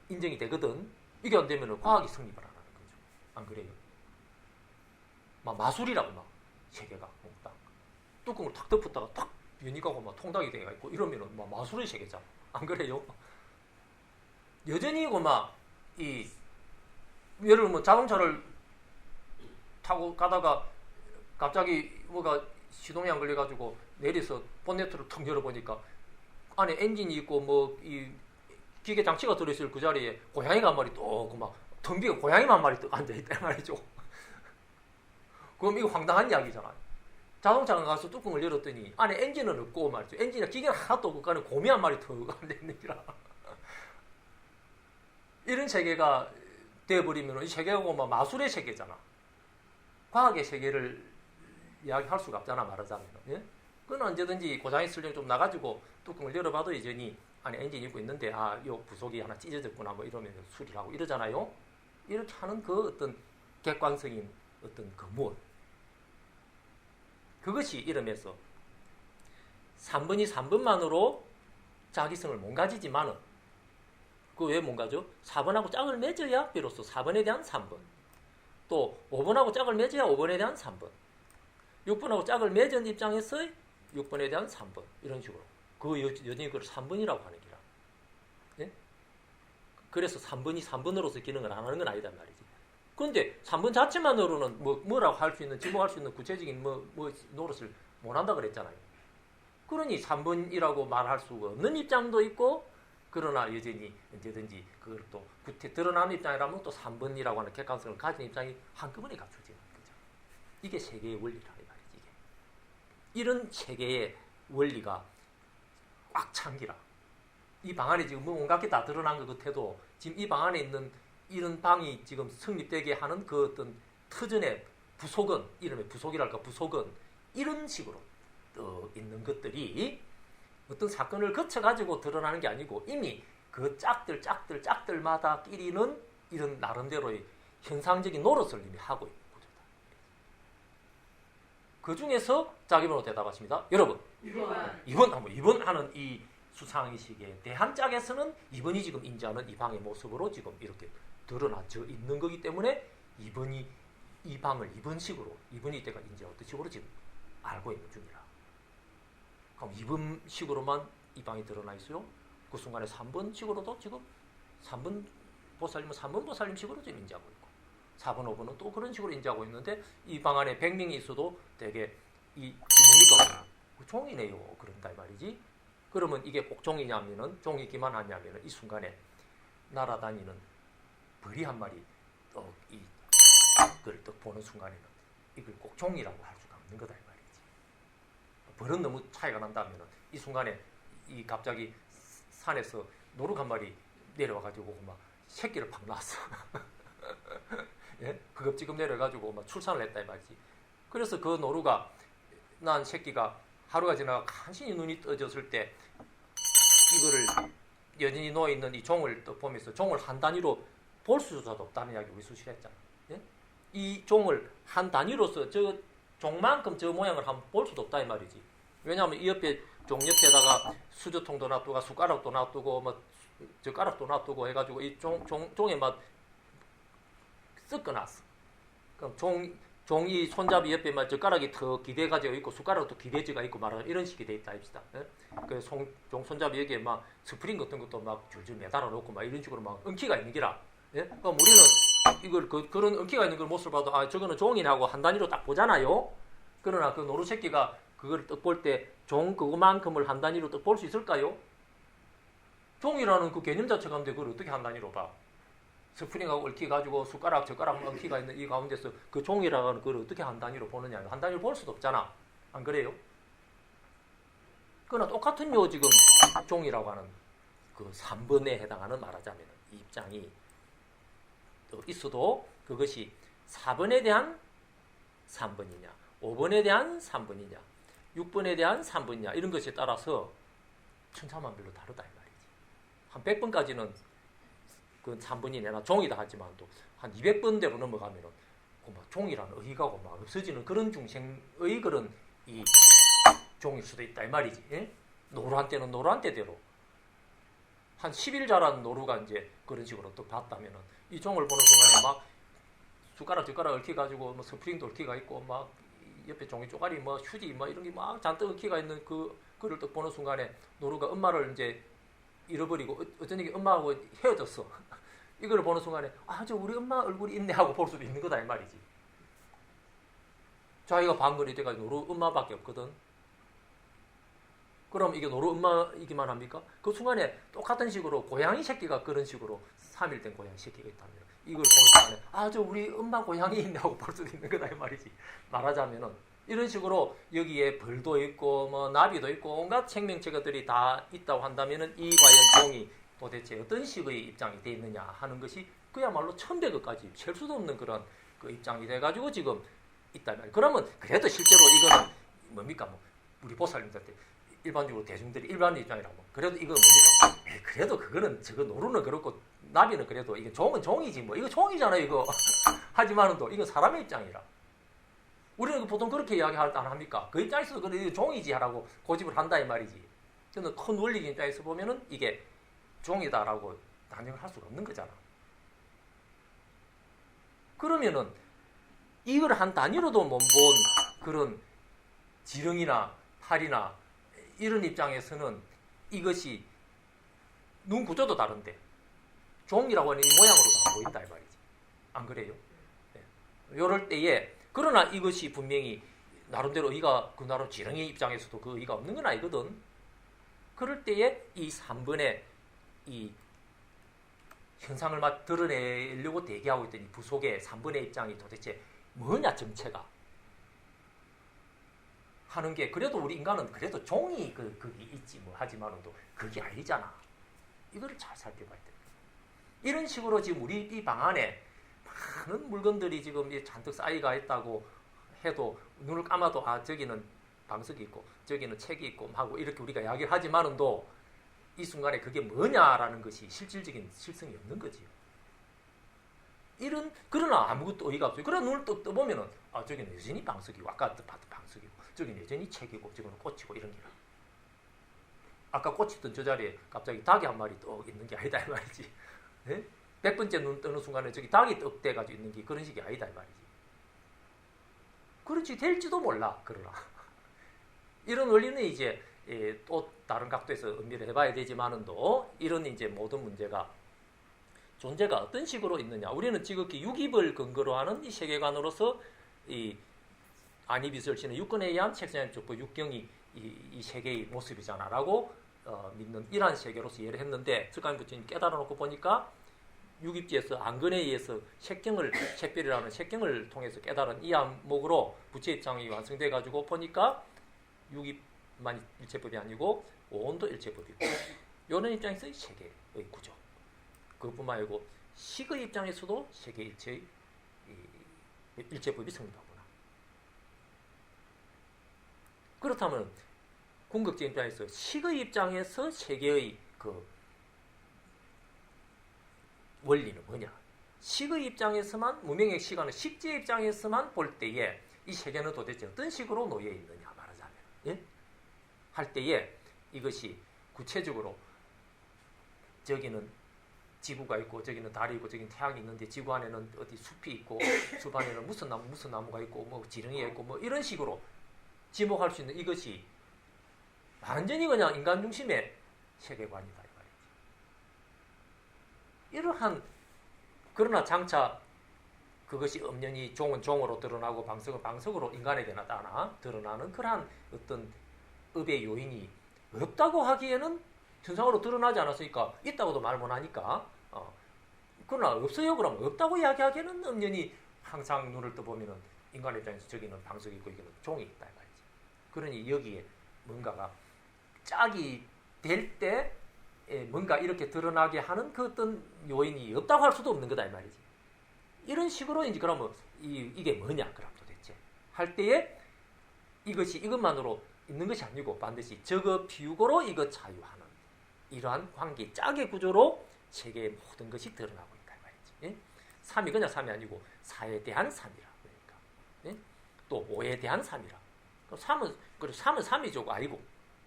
인정이 되거든. 이게 안 되면 과학이 성립을 안 하는 거죠. 안 그래요? 마술이라고 막 세계가 딱 뚜껑을 탁 덮었다가 탁 연이가고 막 통닭이 돼가 있고 이러면은 마술의 세계잖아. 안 그래요? 여전히 이 예를 들면 자동차를 타고 가다가 갑자기 뭐가 시동이 안 걸려가지고 내려서 본네트를 턱 열어보니까 안에 엔진이 있고 이 기계 장치가 들어있을 그 자리에 고양이가 한 마리 또 막 덤비가 고양이만 한 마리 또 앉아있단 말이죠. 그럼 이거 황당한 이야기잖아요. 자동차가 가서 뚜껑을 열었더니 안에 엔진은 없고 말이죠. 엔진이나 기계는 하나도 없고 안에 곰이 한 마리 더 앉아있는 기라. 이런 세계가 되어버리면 이 세계가 마술의 세계잖아. 과학의 세계를 이야기할 수가 없잖아, 말하자면. 예? 그건 언제든지 고장이 슬령 좀 나가지고 뚜껑을 열어봐도 여전히 안에 엔진이 있고 있는데 요 부속이 하나 찢어졌구나 뭐 이러면 수리를 하고 이러잖아요. 이렇게 하는 그 어떤 객관성인 어떤 그 무엇, 그것이 이러면서 3번이 3번만으로 자기성을 못 가지지만은 그 왜 못 가죠? 4번하고 짝을 맺어야 비로소 4번에 대한 3번, 또 5번하고 짝을 맺어야 5번에 대한 3번, 6번하고 짝을 맺은 입장에서 6번에 대한 3번, 이런 식으로 여전히 그걸 3번이라고 하는 기라. 예? 그래서 3번이 3번으로서 기능을 안 하는 건 아니단 말이지. 그런데 3번 자체만으로는 뭐라고 할 수 있는, 지목할 수 있는 구체적인 노릇을 못 한다 그랬잖아요. 그러니 3번이라고 말할 수가 없는 입장도 있고, 그러나 여전히 언제든지 그걸 또 드러나는 입장이라면 또 3번이라고 하는 객관성을 가진 입장이 한꺼번에 갖춰지는 거죠. 이게 세계의 원리라는 말이지. 이런 세계의 원리가 꽉 찬 기라. 이 방 안에 지금 온갖 게 다 드러난 것 같아도 지금 이 방 안에 있는 이런 방이 지금 성립되게 하는 그 어떤 터전의 부속은, 이름의 부속이랄까, 부속은 이런 식으로 있는 것들이 어떤 사건을 거쳐가지고 드러나는 게 아니고 이미 그 짝들마다 끼리는 이런 나름대로의 형상적인 노릇을 이미 하고 있는 구조다. 그 중에서 자기번호 대답하십니다. 여러분, 2번 하는 이 수상의식에 대한 짝에서는 2번이 지금 인지하는 이 방의 모습으로 지금 이렇게 드러나져 있는 거기 때문에 2번이 이 방을 2번식으로, 2번이 이때가 인지하는 어떤 식으로 지금 알고 있는 중이라. 그럼 2번식으로만 이 방이 드러나 있어요. 그 순간에 3번식으로도 지금 3번 보살님은 3번 보살님식으로 지금 인지하고 있고, 4번, 5번은 또 그런 식으로 인지하고 있는데, 이 방 안에 100명이 있어도 되게 이 뭡니까? 종이네요. 그런다 이 말이지. 그러면 이게 꼭 종이냐면은, 종이기만 하냐면은 이 순간에 날아다니는 벌이 한 마리 그걸 딱 보는 순간에는 이걸 꼭 종이라고 할 수가 없는 거다 이 말이지. 벌은 너무 차이가 난다면은 이 순간에 이 갑자기 산에서 노루 한 마리 내려와가지고 막 새끼를 팍 낳았어. 예? 그겁지금 내려가지고 막 출산을 했다 이 말이지. 그래서 그 노루가 난 새끼가 하루가 지나가 간신히 눈이 떠졌을 때 이거를 여전히 놓여있는 이 종을 또 보면서 종을 한 단위로 볼 수조차도 없다는 이야기 우리 수시를 했잖아. 예? 이 종을 한 단위로서 저 종만큼 저 모양을 한번 볼 수도 없다 이 말이지. 왜냐하면 이 옆에 종 옆에다가 수저통도 놔두고 숟가락도 놔두고 뭐 젓가락도 놔두고 해가지고 이 종에 막 섞어놨어. 그럼 종이 손잡이 옆에 막 젓가락이 더 기대가지고 있고 숟가락도 기대지가 있고 말하는 이런 식이 돼 있다 합시다. 예? 그 종 손잡이 여기에 막 스프링 같은 것도 막 줄줄 매달아 놓고 막 이런 식으로 막 엉키가 있는 기라. 예? 그럼 우리는 이걸 그런 엉키가 있는 걸 모습을 봐도 저거는 종이네 하고 한 단위로 딱 보잖아요. 그러나 그 노루 새끼가 그걸 딱 볼 때 종 그거만큼을 한 단위로 딱 볼 수 있을까요? 종이라는 그 개념 자체가 없는데 그걸 어떻게 한 단위로 봐? 스프링하고 얽혀가지고 숟가락, 젓가락 얽히가 있는 이 가운데서 그 종이라는 걸 어떻게 한 단위로 보느냐. 한 단위로 볼 수도 없잖아. 안 그래요? 그러나 똑같은 요 지금 종이라고 하는 그 3번에 해당하는 말하자면 이 입장이 있어도 그것이 4번에 대한 3번이냐, 5번에 대한 3번이냐, 6번에 대한 3번이냐 이런 것에 따라서 천차만별로 다르다 이 말이지. 한 100번까지는 그 3번이 내나 종이다 하지만 또 한 200번대로 넘어가면은 막 종이라는 의의가 막 없어지는 그런 중생의 그런 이 종일 수도 있다 이 말이지. 예? 노루한 때는 노루한 때대로 한 10일 자란 노루가 이제 그런 식으로 또 봤다면은 이 종을 보는 순간에 막 숟가락 젓가락 얽혀가지고 뭐 스프링도 얽혀가 있고 막 옆에 종이 쪼가리 뭐 휴지 뭐 이런 게 막 잔뜩 얽혀가 있는 그를 딱 보는 순간에 노루가 엄마를 이제 잃어버리고 어쩌니 엄마하고 헤어졌어. 이걸 보는 순간에 저 우리 엄마 얼굴이 있네 하고 볼 수도 있는 거다 이 말이지. 자기가 방글이 돼가지고 노루 엄마밖에 없거든. 그럼 이게 노루 엄마이기만 합니까? 그 순간에 똑같은 식으로 고양이 새끼가 그런 식으로 3일 된 고양이 새끼가 있다면 이걸 보는 순간에 저 우리 엄마 고양이 있네 하고 볼 수도 있는 거다 이 말이지. 말하자면은 이런 식으로 여기에 벌도 있고 뭐 나비도 있고 온갖 생명체들이 다 있다고 한다면은 이 과연 종이 도대체 어떤 식의 입장이 돼 있느냐 하는 것이 그야말로 천백억까지 셀 수도 없는 그런 그 입장이 돼가지고 지금 있다 말이에요. 그러면 그래도 실제로 이거는 뭡니까? 뭐 우리 보살님들한테 일반적으로 대중들이 일반 입장이라고 그래도 이거 뭡니까? 그래도 그거는 저거 노루는 그렇고 나비는 그래도 이게 종은 종이지 뭐 이거 종이잖아요 이거. 하지만은 또 이거 사람의 입장이라. 우리는 보통 그렇게 이야기할 때 안 합니까? 그 입장에서도 그래 종이지 하라고 고집을 한다 이 말이지. 근데 큰 원리적인 입장에서 보면은 이게 종이다라고 단정을 할 수가 없는 거잖아. 그러면은 이걸 한 단위로도 못 본 그런 지렁이나 팔이나 이런 입장에서는 이것이 눈 구조도 다른데 종이라고 하는 이 모양으로도 안 보인다 이 말이지. 안 그래요? 네. 이럴 때에 그러나 이것이 분명히 나름대로 의가 그 나름 지렁이 입장에서도 그 의가 없는 건 아니거든. 그럴 때에 이 3번의 이 현상을 막 드러내려고 대기하고 있던 이 부속의 3번의 입장이 도대체 뭐냐 정체가 하는 게 그래도 우리 인간은 그래도 종이 그게 있지 뭐 하지만도 그게 아니잖아. 이거를 잘 살펴봐야 돼. 이런 식으로 지금 우리 이 방 안에 많은 물건들이 지금 잔뜩 쌓여가 있다고 해도 눈을 감아도 아 저기는 방석이 있고 저기는 책이 있고 하고 이렇게 우리가 이야기를 하지만도 이 순간에 그게 뭐냐라는 것이 실질적인 실성이 없는 거지요. 그러나 아무것도 의의가 없어요. 그러나 눈을 떠보면은 아 저기는 여전히 방석이고 아까 봤던 방석이고 저기는 여전히 책이고 저기는 꽃이고 이런 게라. 아까 꽃이 있던 저 자리에 갑자기 닭이 한 마리 떡 있는 게 아니다 이 말이지. 네? 100번째 눈 뜨는 순간에 저기 닭이 떡 돼가지고 있는 게 그런 식이 아니다 이 말이지. 그렇지 될지도 몰라. 그러나 이런 원리는 이제 또 다른 각도에서 의미를 해봐야 되지만은도 이런 이제 모든 문제가 존재가 어떤 식으로 있느냐. 우리는 지극히 육입을 근거로 하는 이 세계관으로서 이 안이비설신의 육권에 의한 책상적법 육경이 이 세계의 모습이잖아라고 믿는 이러한 세계로서 이해를 했는데 석가모니 부처님 깨달아 놓고 보니까 육입지에서 안건에 의해서 색별이라는 색경을 통해서 깨달은 이 안목으로 부처 입장이 완성돼 가지고 보니까 육입만 일체법이 아니고 오온도 일체법이고 이런 입장에서 세계의 구조 그것뿐만 아니고 식의 입장에서도 세계 일체의 일체법이 성립하구나. 그렇다면 궁극적 입장에서 식의 입장에서 세계의 그 원리는 뭐냐? 식의 입장에서만 무명의 시간은 식지의 입장에서만 볼 때에 이 세계는 도대체 어떤 식으로 놓여 있느냐 말하자면 예? 할 때에 이것이 구체적으로 저기는 지구가 있고 저기는 달이 있고 저기는 태양이 있는데 지구 안에는 어디 숲이 있고 숲 안에는 무슨 나무가 있고 뭐 지렁이가 있고 뭐 이런 식으로 지목할 수 있는 이것이 완전히 그냥 인간 중심의 세계관이다 이 말이지. 이러한 그러나 장차 그것이 엄연히 종은 종으로 드러나고 방석은 방석으로 인간에게 나타나 드러나는 그러한 어떤 업의 요인이 없다고 하기에는 현상으로 드러나지 않았으니까 있다고도 말 못하니까 그러나 없어요 그러면 없다고 이야기하기에는 엄연히 항상 눈을 떠보면은 인간의 입장에서 저기는 방석이 있고 여기는 종이 있다 이 말이지. 그러니 여기에 뭔가가 짝이 될 때 뭔가 이렇게 드러나게 하는 그 어떤 요인이 없다고 할 수도 없는 거다 이 말이지. 이런 식으로 이제 그러면 이게 뭐냐 그럼 도대체 할 때에 이것이 이것만으로 있는 것이 아니고 반드시 저거 비우고로 이것 자유하는 이러한 관계 짝의 구조로 세계의 모든 것이 드러나고 있다 이 말이지. 예? 3이 그냥 3이 아니고 4에 대한 3이라 그러니까 예? 또 5에 대한 3이라. 3은 3이죠가 아니고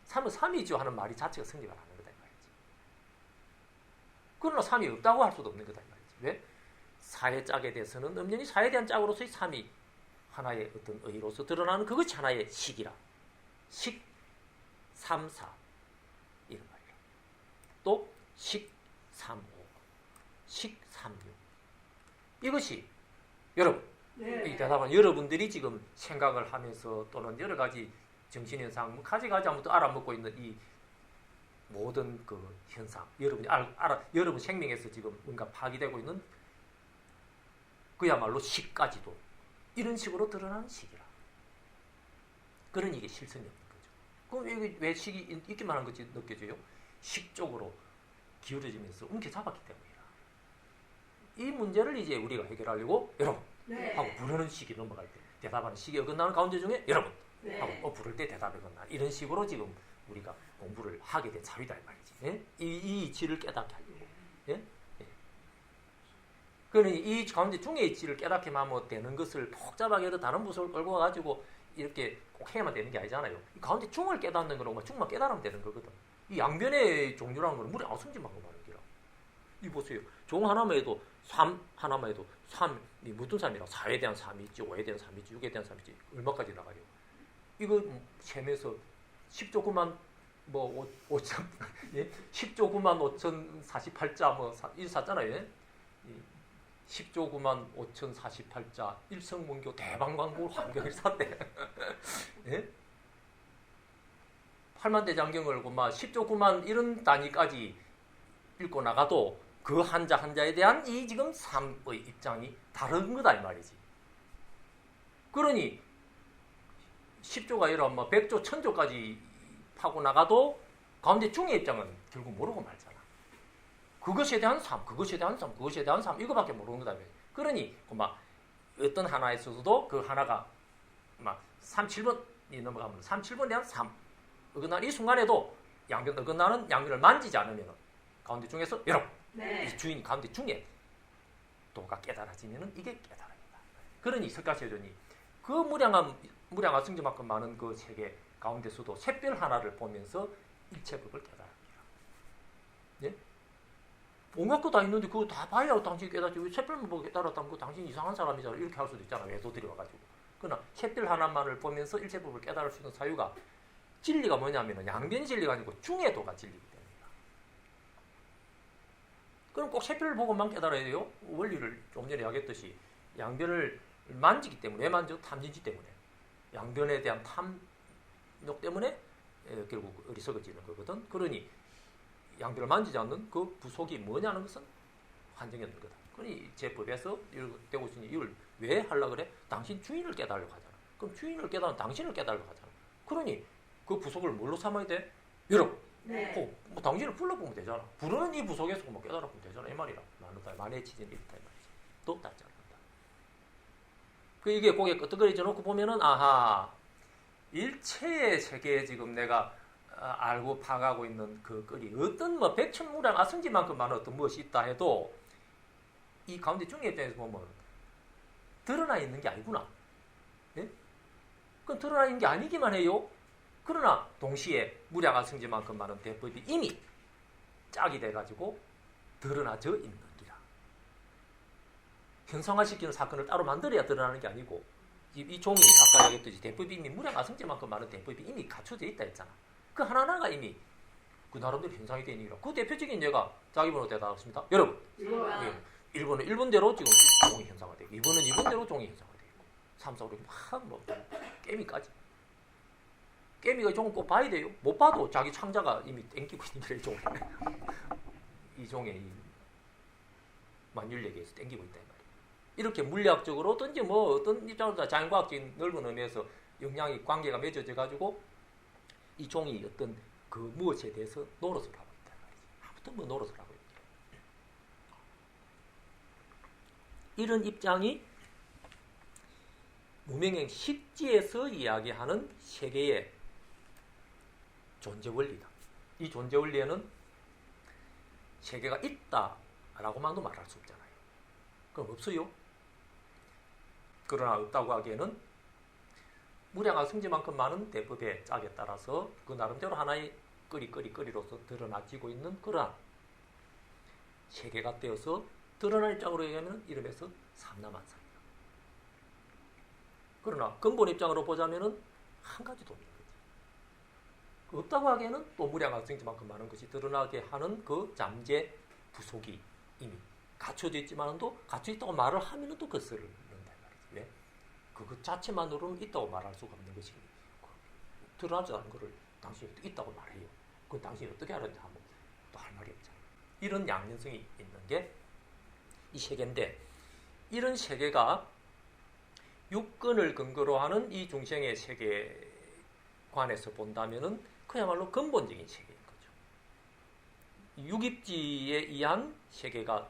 3은 3이죠 하는 말이 자체가 성립을 하는 거다 이 말이지. 그러나 3이 없다고 할 수도 없는 거다 이 말이지. 왜? 4의 짝에 대해서는 엄연히 4에 대한 짝으로서의 3이 하나의 어떤 의로서 드러나는 그것이 하나의 식이라. 식 3, 4 이런 말이라. 또 식 3, 5, 식 3, 6 이것이 여러분 이 대답은 여러분들이 지금 생각을 하면서 또는 여러 가지 정신현상 가지가지 아무도 알아먹고 있는 이 모든 그 현상 여러분이 여러분 생명에서 지금 뭔가 파기되고 있는 그야말로 식까지도 이런 식으로 드러나는 식이라. 그러니 이게 실성이 없는 거죠. 그럼 왜 식이 있기만 한 것이 느껴져요? 식 쪽으로 기울어지면서 움켜잡았기 때문이라. 이 문제를 이제 우리가 해결하려고 여러분 하고 부르는 식이 넘어갈 때 대답하는 식이 어긋나는 가운데 중에 여러분 네. 하고 부를 때 대답이 어긋나. 이런 식으로 지금 우리가 공부를 하게 된 사유다 이 말이지. 예? 이 이치를 깨닫게 하려고. 예? 예. 그러니 이 가운데 중의 이치를 깨닫게만 하면 되는 것을 복잡하게 해서 다른 부서를 끌고 와가지고 이렇게 꼭 해야만 되는 게 아니잖아요. 이 가운데 중을 깨닫는 거는 중만 깨달으면 되는 거거든. 이 양변의 종류라는 건 물에 아승지만큼 많은 기라. 이 보세요. 종 하나만 해도 3 하나만 해도 3이 무슨 3이라 4에 대한 3이 있지, 5에 대한 3이 있지, 6에 대한 3이 있지. 얼마까지 나가요? 이거 셈에서 10조 9만 뭐 5천 예? 10조 9만 5천 48자 뭐 이 샀잖아요. 예? 10조 9만 5천 48자 일성문교 대방광고 환경을 샀대. 예? 8만 대장경을 막 10조 9만 이런 단위까지 읽고 나가도 그 한자 한자에 대한 이 지금 3의 입장이 다른 거다 이 말이지. 그러니 10조가 아니라 뭐 100조, 1000조까지 파고 나가도 가운데 중의 입장은 결국 모르고 말잖아. 그것에 대한 3, 그것에 대한 3, 그것에 대한 3 이거밖에 모르는 거다. 그러니 막 어떤 하나에 있어서도 그 하나가 막 3, 7번이 넘어가면 3, 7번에 대한 3 어긋나는 이 순간에도 양변 어긋나는 양변을 만지지 않으면 가운데 중에서 여러분 네. 이 주인이 가운데 중에 도가 깨달아지면은 이게 깨달음이다. 그러니 석가시전이 그 무량한 승지만큼 많은 그 세계 가운데서도 샛별 하나를 보면서 일체법을 깨달았다. 예? 온갖 거 다 있는데 그거 다 봐야 당신이 깨닫지. 왜 샛별만 보고 깨달았다면 그 당신 이상한 사람이잖아. 이렇게 할 수도 있잖아. 외도들이 와가지고. 그러나 샛별 하나만을 보면서 일체법을 깨달을 수 있는 사유가 진리가 뭐냐면 양변 진리가 아니고 중의 도가 진리이기 때문이다. 그럼 꼭 샛별을 보고만 깨달아야 돼요. 원리를 좀 전에 이야기했듯이 양변을 만지기 때문에 왜 만져? 탐진치 때문에. 양변에 대한 탐욕 때문에 결국 어리석어지는 거거든. 그러니 양변을 만지지 않는 그 부속이 뭐냐는 것은 환정이 없는 거다. 그러니 제법에서 되고 있으니 이걸 왜 하려고 그래? 당신 주인을 깨달으려고 하잖아. 그럼 주인을 깨달으면 당신을 깨달으려고 하잖아. 그러니 그 부속을 뭘로 삼아야 돼? 여러분, 네. 뭐 당신을 불러보면 되잖아. 부르는 이 부속에서 뭐 깨달으면 되잖아. 이 말이라. 나누다 만의 치진 이렇다 이 말이지. 또 닿지 않는다. 그 이게 고개 끄덕거리져 놓고 보면은 아하 일체의 세계에 지금 내가 알고 파가고 있는 그 끓이 어떤 뭐 백천무량 아승지만큼 많은 어떤 무엇이 있다 해도 이 가운데 중의 입장에서 보면 드러나 있는 게 아니구나. 예? 그건 드러나 있는 게 아니기만 해요. 그러나 동시에 무량 아승지만큼 많은 대법이 이미 짝이 돼가지고 드러나져 있는 기라. 현상화시키는 사건을 따로 만들어야 드러나는 게 아니고 이 종이 아까 얘기했듯이 대법이 이미 무량 아승지만큼 많은 대법이 이미 갖춰져 있다 했잖아. 그 하나하나가 이미 그 나름대로 현상이 되는 거라. 그 대표적인 예가 자기 번호 대답했습니다. 여러분, 1번은 1번대로 지금 종이 현상화 되고 2번은 2번대로 종이 현상화 되고 3, 4, 5, 6 막 깨미까지. 깨미가 종은 꼭 봐야 돼요. 못 봐도 자기 창자가 이미 땡기고 있는 게 종에 이 종의 이 만율력에서 땡기고 있다 이 말이에요. 이렇게 물리학적으로든지 뭐 어떤 입장으로 자연과학적인 넓은 의미에서 영향이 관계가 맺어져 가지고 이 종이 어떤 그 무엇에 대해서 노릇을 하고 있다 말이지. 아무튼 뭐 노릇을 하고 있다. 이런 입장이 무명행 식지에서 이야기하는 세계의 존재 원리다. 이 존재 원리에는 세계가 있다라고만도 말할 수 없잖아요. 그럼 없어요. 그러나 없다고 하기에는 무량한 승지만큼 많은 대법의 짝에 따라서 그 나름대로 하나의 끓이로서 드러나지고 있는 그러한 세계가 되어서 드러난 입장으로 얘기하면 이름에서 삼라만상이다. 그러나 근본 입장으로 보자면은 한 가지도 없는 거지. 없다고 하기에는 또 무량한 승지만큼 많은 것이 드러나게 하는 그 잠재 부속이 이미 갖춰져 있지만도 갖춰 있다고 말을 하면은 또 그것을 넣는다 말이지. 왜? 그것 자체만으로는 있다고 말할 수가 없는 것이 드러나지 않은 것을 당신이 있다고 말해요. 그건 당신이 어떻게 알았는지 하면 또 할 말이 없잖아요. 이런 양면성이 있는 게 이 세계인데 이런 세계가 육근을 근거로 하는 이 중생의 세계관에서 본다면은 그야말로 근본적인 세계인 거죠. 육입지에 의한 세계가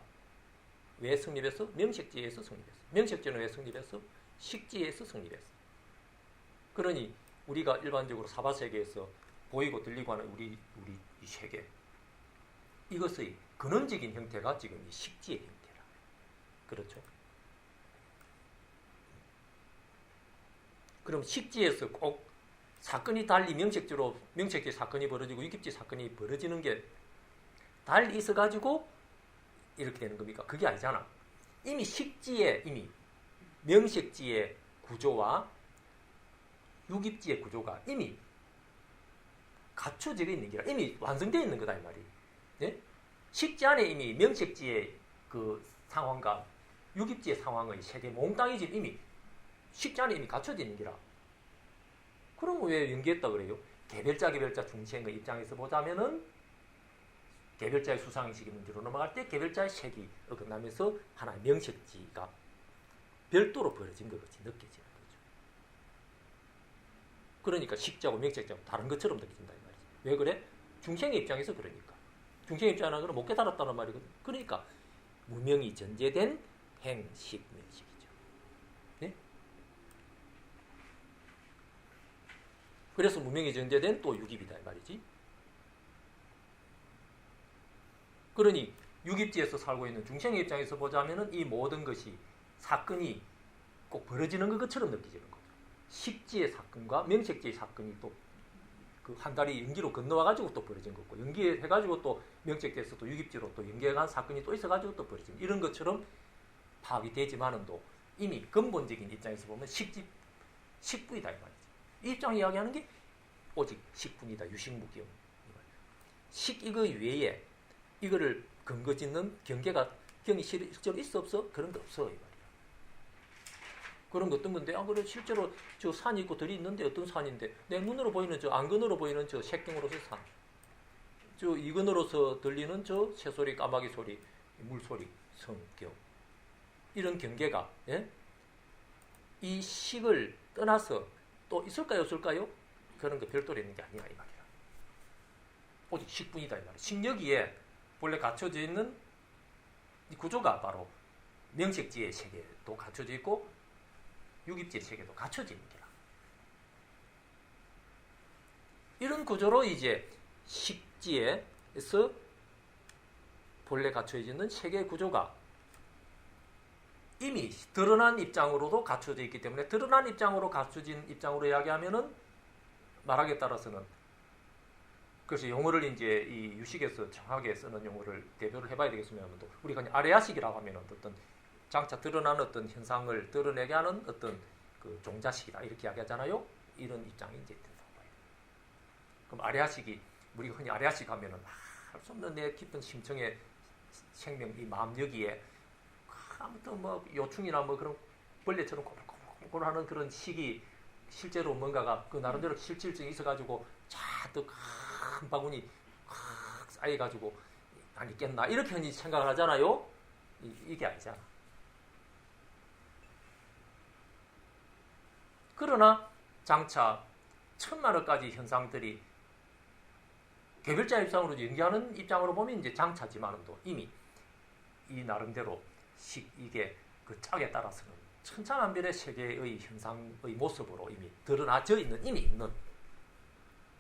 왜 성립해서? 명색지에서 성립했어. 명색지는 왜 성립해서? 식지에서 성립했어. 그러니 우리가 일반적으로 사바 세계에서 보이고 들리고 하는 우리 이 세계, 이것의 근원적인 형태가 지금 이 식지의 형태라. 그렇죠? 그럼 식지에서 꼭 사건이 달리 명색지 사건이 벌어지고 유깁지 사건이 벌어지는 게 달리 있어가지고 이렇게 되는 겁니까? 그게 아니잖아. 이미 식지의, 이미 명색지의 구조와 유깁지의 구조가 이미 갖춰져 있는 게라, 이미 완성되어 있는 거다, 이 말이. 예? 식지 안에 이미 명색지의 그 상황과 유깁지의 상황의 세계 몽땅이 지금 이미 식지 안에 이미 갖춰져 있는 게라. 그럼 왜 연기했다 그래요? 개별자 중생의 입장에서 보자면은 개별자의 수상식이 문제로 넘어갈 때 개별자의 색이 어긋나면서 하나의 명색지가 별도로 벌어진 것 같이 느껴지는 거죠. 그러니까 식지하고 명색지하고 다른 것처럼 느껴진다 이 말이지. 왜 그래? 중생의 입장에서 그러니까. 중생의 입장에서는 못 깨달았다는 말이거든. 그러니까 무명이 전제된 행식 명식이죠. 네? 그래서 무명이 전제된 또 유깁이다 이 말이지. 그러니 유깁지에서 살고 있는 중생의 입장에서 보자면은 이 모든 것이 사건이 꼭 벌어지는 것처럼 느껴지는 거죠. 식지의 사건과 명색지의 사건이 또 그 한 달이 연기로 건너와가지고 또 벌어진 거고, 연기해가지고 또 명색지에서 또 유깁지로 또 연계한 사건이 또 있어가지고 또 벌어진 이런 것처럼 파악이 되지만은도 이미 근본적인 입장에서 보면 식부이다 이 말이지. 이 입장 이야기하는 게 오직 식분이다, 유식무경. 이거 외에 이거를 근거 짓는 경이 실제로 있어 없어? 그런 거 없어 이 말이야. 그런 거 어떤 건데? 그래 실제로 저 산이 있고 들이 있는데 어떤 산인데? 내 눈으로 보이는 저 안근으로 보이는 저 색경으로서 산, 저 이근으로서 들리는 저 새소리, 까마귀 소리, 물소리, 성경, 이런 경계가 이 식을 떠나서 또 있을까요, 없을까요? 그런 거 별도로 있는 게 아니야 이 말이야. 오직 식분이다 이 말이야. 식여기에 본래 갖춰져 있는 이 구조가 바로 명색지의 세계도 갖춰져 있고 유깁지의 세계도 갖춰져 있는 게라. 이런 구조로 이제 식지에서 본래 갖춰져 있는 세계 구조가 이미 드러난 입장으로도 갖춰져 있기 때문에, 드러난 입장으로 갖춰진 입장으로 이야기하면은 말하기에 따라서는, 그래서 용어를 이제 이 유식에서 정확하게 쓰는 용어를 대별을 해봐야 되겠으면, 우리가 아레아식이라고 하면 어떤 장차 드러난 어떤 현상을 드러내게 하는 어떤 그 종자식이다 이렇게 이야기하잖아요. 이런 입장이 이제 된다고 봐요. 그럼 아레아식이, 우리가 흔히 아레아식 하면은 할 수 없는 내 깊은 심청의 생명, 이 마음 여기에 아무튼 뭐 요충이나 뭐 그런 벌레처럼 꼬불꼬불 하는 그런 식이 실제로 뭔가가 그 나름대로 실질성이 있어가지고 자또 큰 바구니 쌓여가지고 아니겠나 이렇게 흔히 생각을 하잖아요. 이게 아니잖아. 그러나 장차 천만 원까지 현상들이 개별자 입장으로 연기하는 입장으로 보면 이제 장차지만은 또 이미 이 나름대로 이게 그 짝에 따라서는 천차만별의 세계의 현상의 모습으로 이미 드러나져 있는, 이미 있는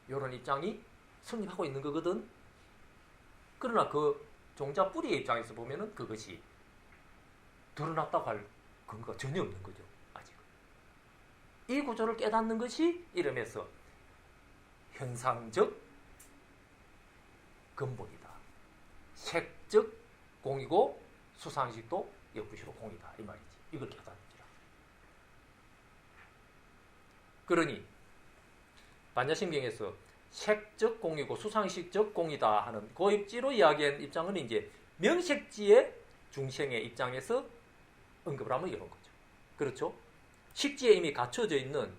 이런 입장이 성립하고 있는 거거든. 그러나 그 종자 뿌리의 입장에서 보면은 그것이 드러났다고 할 근거가 전혀 없는 거죠. 아직 이 구조를 깨닫는 것이 이러면서 현상적 근본이다, 색적 공이고 수상식도 역부시로 공이다 이 말이지. 이걸 깨닫는지라. 그러니 반야심경에서 색적 공이고 수상식적 공이다 하는 고입지로 이야기한 입장은 이제 명색지의 중생의 입장에서 언급을 하면 이런 거죠. 그렇죠? 식지에 이미 갖춰져 있는,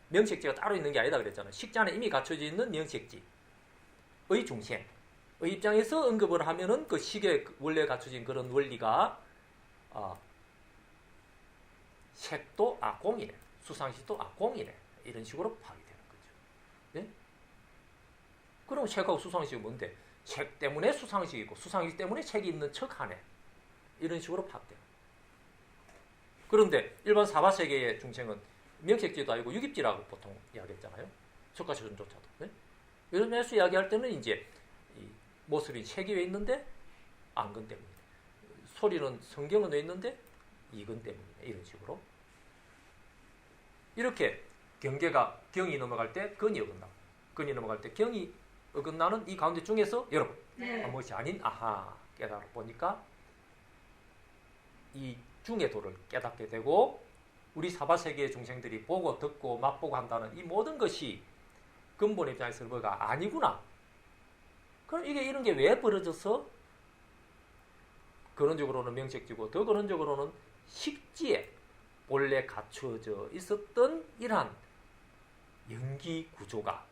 명색지가 따로 있는 게 아니다 그랬잖아요. 식지 안에 이미 갖춰져 있는 명색지의 중생의 입장에서 언급을 하면은 그 식에 원래 갖춰진 그런 원리가 색도 공이네, 수상식도 공이네, 이런 식으로 파악이 되는 거죠. 네? 그럼 색하고 수상식이 뭔데? 색 때문에 수상식이고 수상식 때문에 색이 있는 척하네, 이런 식으로 파악돼요. 그런데 일반 사바세계의 중생은 명색지도 아니고 유깁지라고 보통 이야기했잖아요. 석가시존조차도. 네? 이런 면에서 이야기할 때는 이제 이 모습이 색이 왜 있는데 안근 때문에, 소리는 성경은 왜 있는데 이근 때문에, 이런 식으로 이렇게 경계가 경이 넘어갈 때 근이 어긋나고 근이 넘어갈 때 경이 어긋나는 이 가운데 중에서 여러분 무엇이 아닌 아하 깨달아 보니까 이 중의 도를 깨닫게 되고 우리 사바세계의 중생들이 보고 듣고 맛보고 한다는 이 모든 것이 근본 입장에서 뭐가 아니구나. 그럼 이게 이런 게 왜 벌어져서 근원적으로는 명색지고 더 근원적으로는 식지에 본래 갖추어져 있었던 이러한 연기 구조가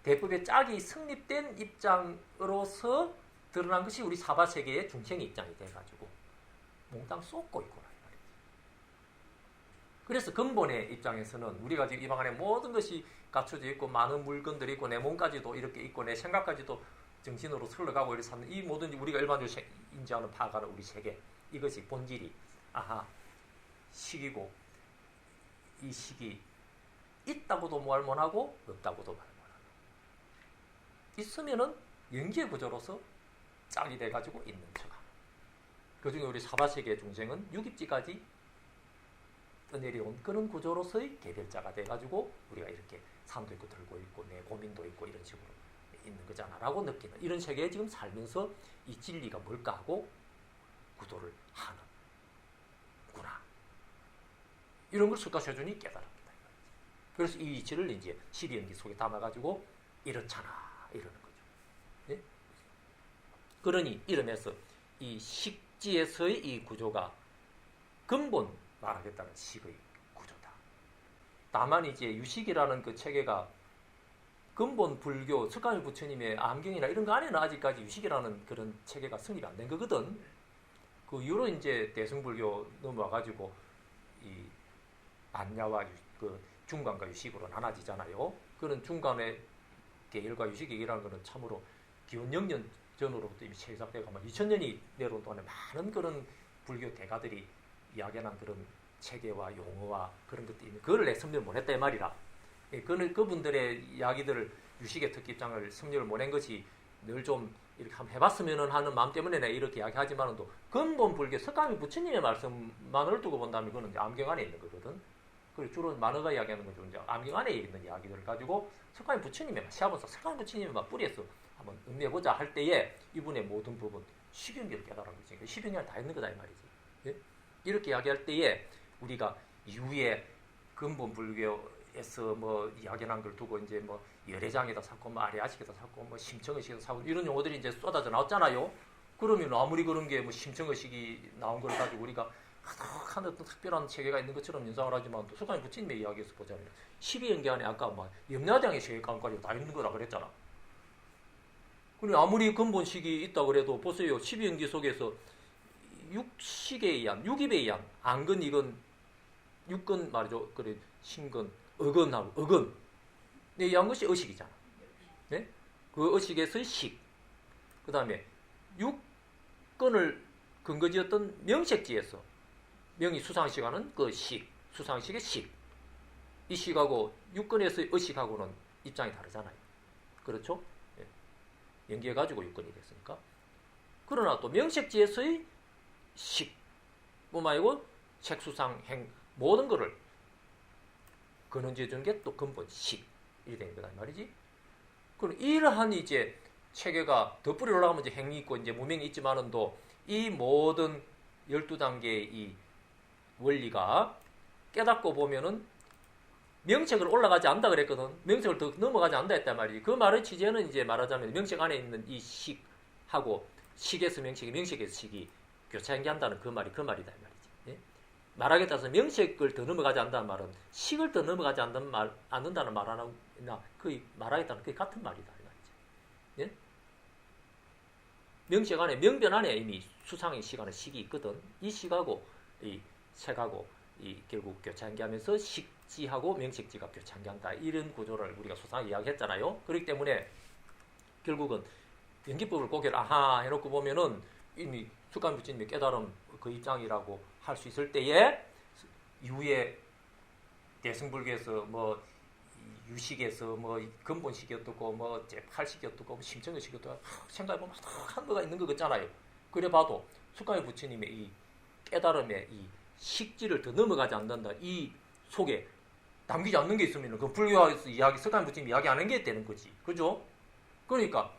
대법의 짝이 성립된 입장으로서 드러난 것이 우리 사바세계의 중생의 입장이 돼가지고 몽땅 쏟고 있구나. 그래서 근본의 입장에서는 우리가 지금 이 방 안에 모든 것이 갖춰져 있고 많은 물건들이 있고 내 몸까지도 이렇게 있고 내 생각까지도 정신으로 흘러가고 이렇게 사는 이 모든 우리가 일반적으로 인지하는 파악하는 우리 세계, 이것이 본질이 아하 식이고 이 식이 있다고도 말 못하고 없다고도 말 못하고 있으면은 연기의 구조로서 짝이 돼가지고 있는 척하는. 그중에 우리 사바세계 중생은 유깁지까지 떠내려온 그런 구조로서의 개별자가 돼가지고 우리가 이렇게 산도 있고 들고 있고 내 고민도 있고 이런 식으로 있는 거잖아 라고 느끼는 이런 세계에 지금 살면서 이 진리가 뭘까 하고 구도를 하는구나. 이런 걸 석가셔준이 깨달았다. 그래서 이 이치를 이제 12연기 속에 담아가지고 이렇잖아 이러는 거죠. 예? 그러니 이러면서 이 식지에서의 이 구조가 근본 말하겠다는 식의 구조다. 다만 이제 유식이라는 그 체계가 근본 불교 석가모니 부처님의 암경이나 이런 거 안에는 아직까지 유식이라는 그런 체계가 성립이 안 된 거거든. 그 이후로 이제 대승불교 넘어와가지고 이 반야와 그 중간과 유식으로 나눠지잖아요. 그런 중간의 계열과 유식이라는 것은 참으로 기원 0년 전으로부터 이미 시작되고 아마 2000년이 내려온 동안에 많은 그런 불교 대가들이 이야기하는 그런 체계와 용어와 그런 것들이 있는 그걸 내 섭렵을 못했다 이 말이라. 그분들의 이야기들을 유식의 특기 입장을 섭렵을 못한 것이 늘 좀 이렇게 한번 해봤으면 하는 마음 때문에 내가 이렇게 이야기하지만도 근본 불교 석가모니 부처님의 말씀만을 두고 본다면 그거는 암경 안에 있는 거거든. 그리고 주로 만화가 이야기하는 거죠. 이제 암경 안에 있는 이야기들을 가지고 석가모니 부처님의 시합원사 석가모니 부처님의 뿌리에서 한번 음미해보자 할 때에 이분의 모든 부분 십연기를 깨달은 거지. 십연기가 다 있는 거다 이 말이지. 예? 이렇게 이야기할 때에 우리가 이후에 근본 불교에서 뭐 이야기한 걸 두고 이제 뭐 열애장에다 샀고 뭐 아리아식에다 샀고 뭐 심청의식에다 사고 이런 용어들이 이제 쏟아져 나왔잖아요. 그러면 아무리 그런 게 뭐 심청의식이 나온 걸 가지고 우리가 한 어떤 특별한 체계가 있는 것처럼 연상을 하지만 또 석가모니 부처님의 이야기에서 보자면 12연기 안에 아까 막 염라장의 세계관까지 다 있는 거라 그랬잖아. 그리고 아무리 근본식이 있다 그래도 보세요. 12연기 속에서 육식에 의한, 육입에 의한, 안근, 이근, 육근 말이죠. 그래, 신근, 어근하고, 어근. 네, 이한 것이 의식이잖아. 네? 그 의식에서의 식. 그 다음에, 육근을 근거지었던 명색지에서, 명이 수상식하는 그 식, 수상식의 식. 이 식하고, 육근에서의 의식하고는 입장이 다르잖아요. 그렇죠? 네. 연기해가지고 육근이 됐으니까. 그러나 또 명색지에서의 식, 뿐만 아니고 색수상, 행, 모든 것을 근원지어 주는 게 또 근본 식, 이렇게 된 거다 말이지. 그럼 이러한 이제 체계가 더 뿌리 올라가면 이제 행이 있고 이제 무명이 있지만은 또 이 모든 12단계의 이 원리가 깨닫고 보면은 명색을 올라가지 않는다 그랬거든. 명색을 더 넘어가지 않는다 했단 말이지. 그 말의 취지는 이제 말하자면 명색 안에 있는 이 식하고 식에서 명색이, 명색에서 식이 교차연기한다는 그 말이다 이 말이지. 예? 말하기에 따라서 명색을 더 넘어가지 않는다는 말은 식을 더 넘어가지 않는다는 말 하나 그 말하기에 따라서 그게 같은 말이다 이 말이지. 예? 명색 안에 명변 안에 이미 수상의 시간의 식이 있거든. 이 식하고 이 색하고 이 결국 교차연기하면서 식지하고 명색지가 교차연기한다 이런 구조를 우리가 수상하게 이야기했잖아요. 그렇기 때문에 결국은 연기법을 고개를 아하 해놓고 보면은 이미 숙간 부처님의 깨달음 그 입장이라고 할 수 있을 때에 이후에 대승불교에서 뭐 유식에서 뭐 근본식이 어떻고 뭐 제8식이 어떻고 뭐 심정의식이 어떻고 생각해보면 한 거가 있는 거 같잖아요. 그래 봐도 숙가의 부처님의 이 깨달음의 이 식지를 더 넘어가지 않는다. 이 속에 담기지 않는 게 있으면 그 불교에서 이야기, 석가모니 부처님 이야기 안 한 게 되는 거지. 그죠? 그러니까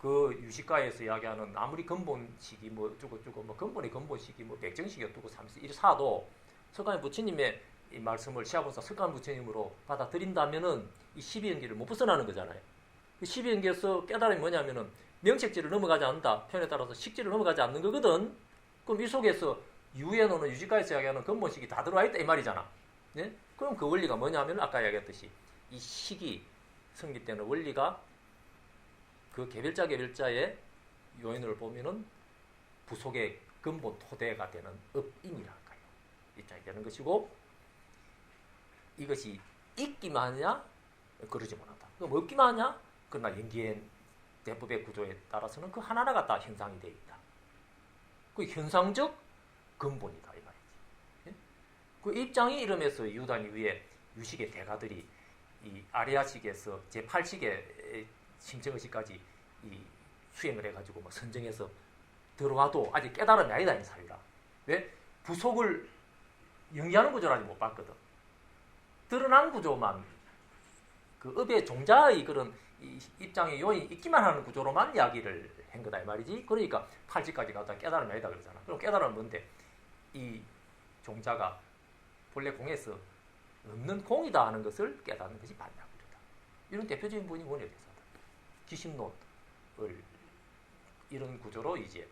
그 유식가에서 이야기하는 아무리 근본식이 뭐 어쩌고 뭐 근본의 근본식이 뭐 백정식이 어떻고 314도 석가모니 부처님의 이 말씀을 시아본사 석가모니 부처님으로 받아들인다면은 이 12연계를 못 벗어나는 거잖아요. 그 12연계에서 깨달음이 뭐냐면은 명책지를 넘어가지 않는다. 표현에 따라서 식지를 넘어가지 않는 거거든. 그럼 이 속에서 유에노는 유식가에서 이야기하는 근본식이 다 들어와 있다 이 말이잖아. 네? 그럼 그 원리가 뭐냐면 아까 이야기했듯이 이 식이 성립되는 원리가 그 개별자의 요인을 보면은 부속의 근본 토대가 되는 업인이랄까요. 입장이 되는 것이고 이것이 있기만 하냐? 그러지 못하다. 그럼 없기만 하냐? 그러나 연기의 대법의 구조에 따라서는 그 하나하나가 다 현상이 되어 있다. 그 현상적 근본이다 이 말이지. 예? 그 입장이 이름에서 유단 이후에 유식의 대가들이 이 아리아식에서 제8식의 심정의식까지 이 수행을 해가지고 뭐 선정해서 들어와도 아직 깨달음이 아니다 이 사유라. 왜? 부속을 연기하는 구조를 아직 못 봤거든. 드러난 구조만 그 업의 종자의 그런 입장의 요인이 있기만 하는 구조로만 이야기를 한 거다 이 말이지. 그러니까 8지까지 가다 깨달음이 아니다 그러잖아. 그럼 깨달음은 뭔데? 이 종자가 본래 공에서 없는 공이다 하는 것을 깨닫는 것이 반야구조다. 이런 대표적인 분이 원효대사다. 기심론을 이런 구조로 이제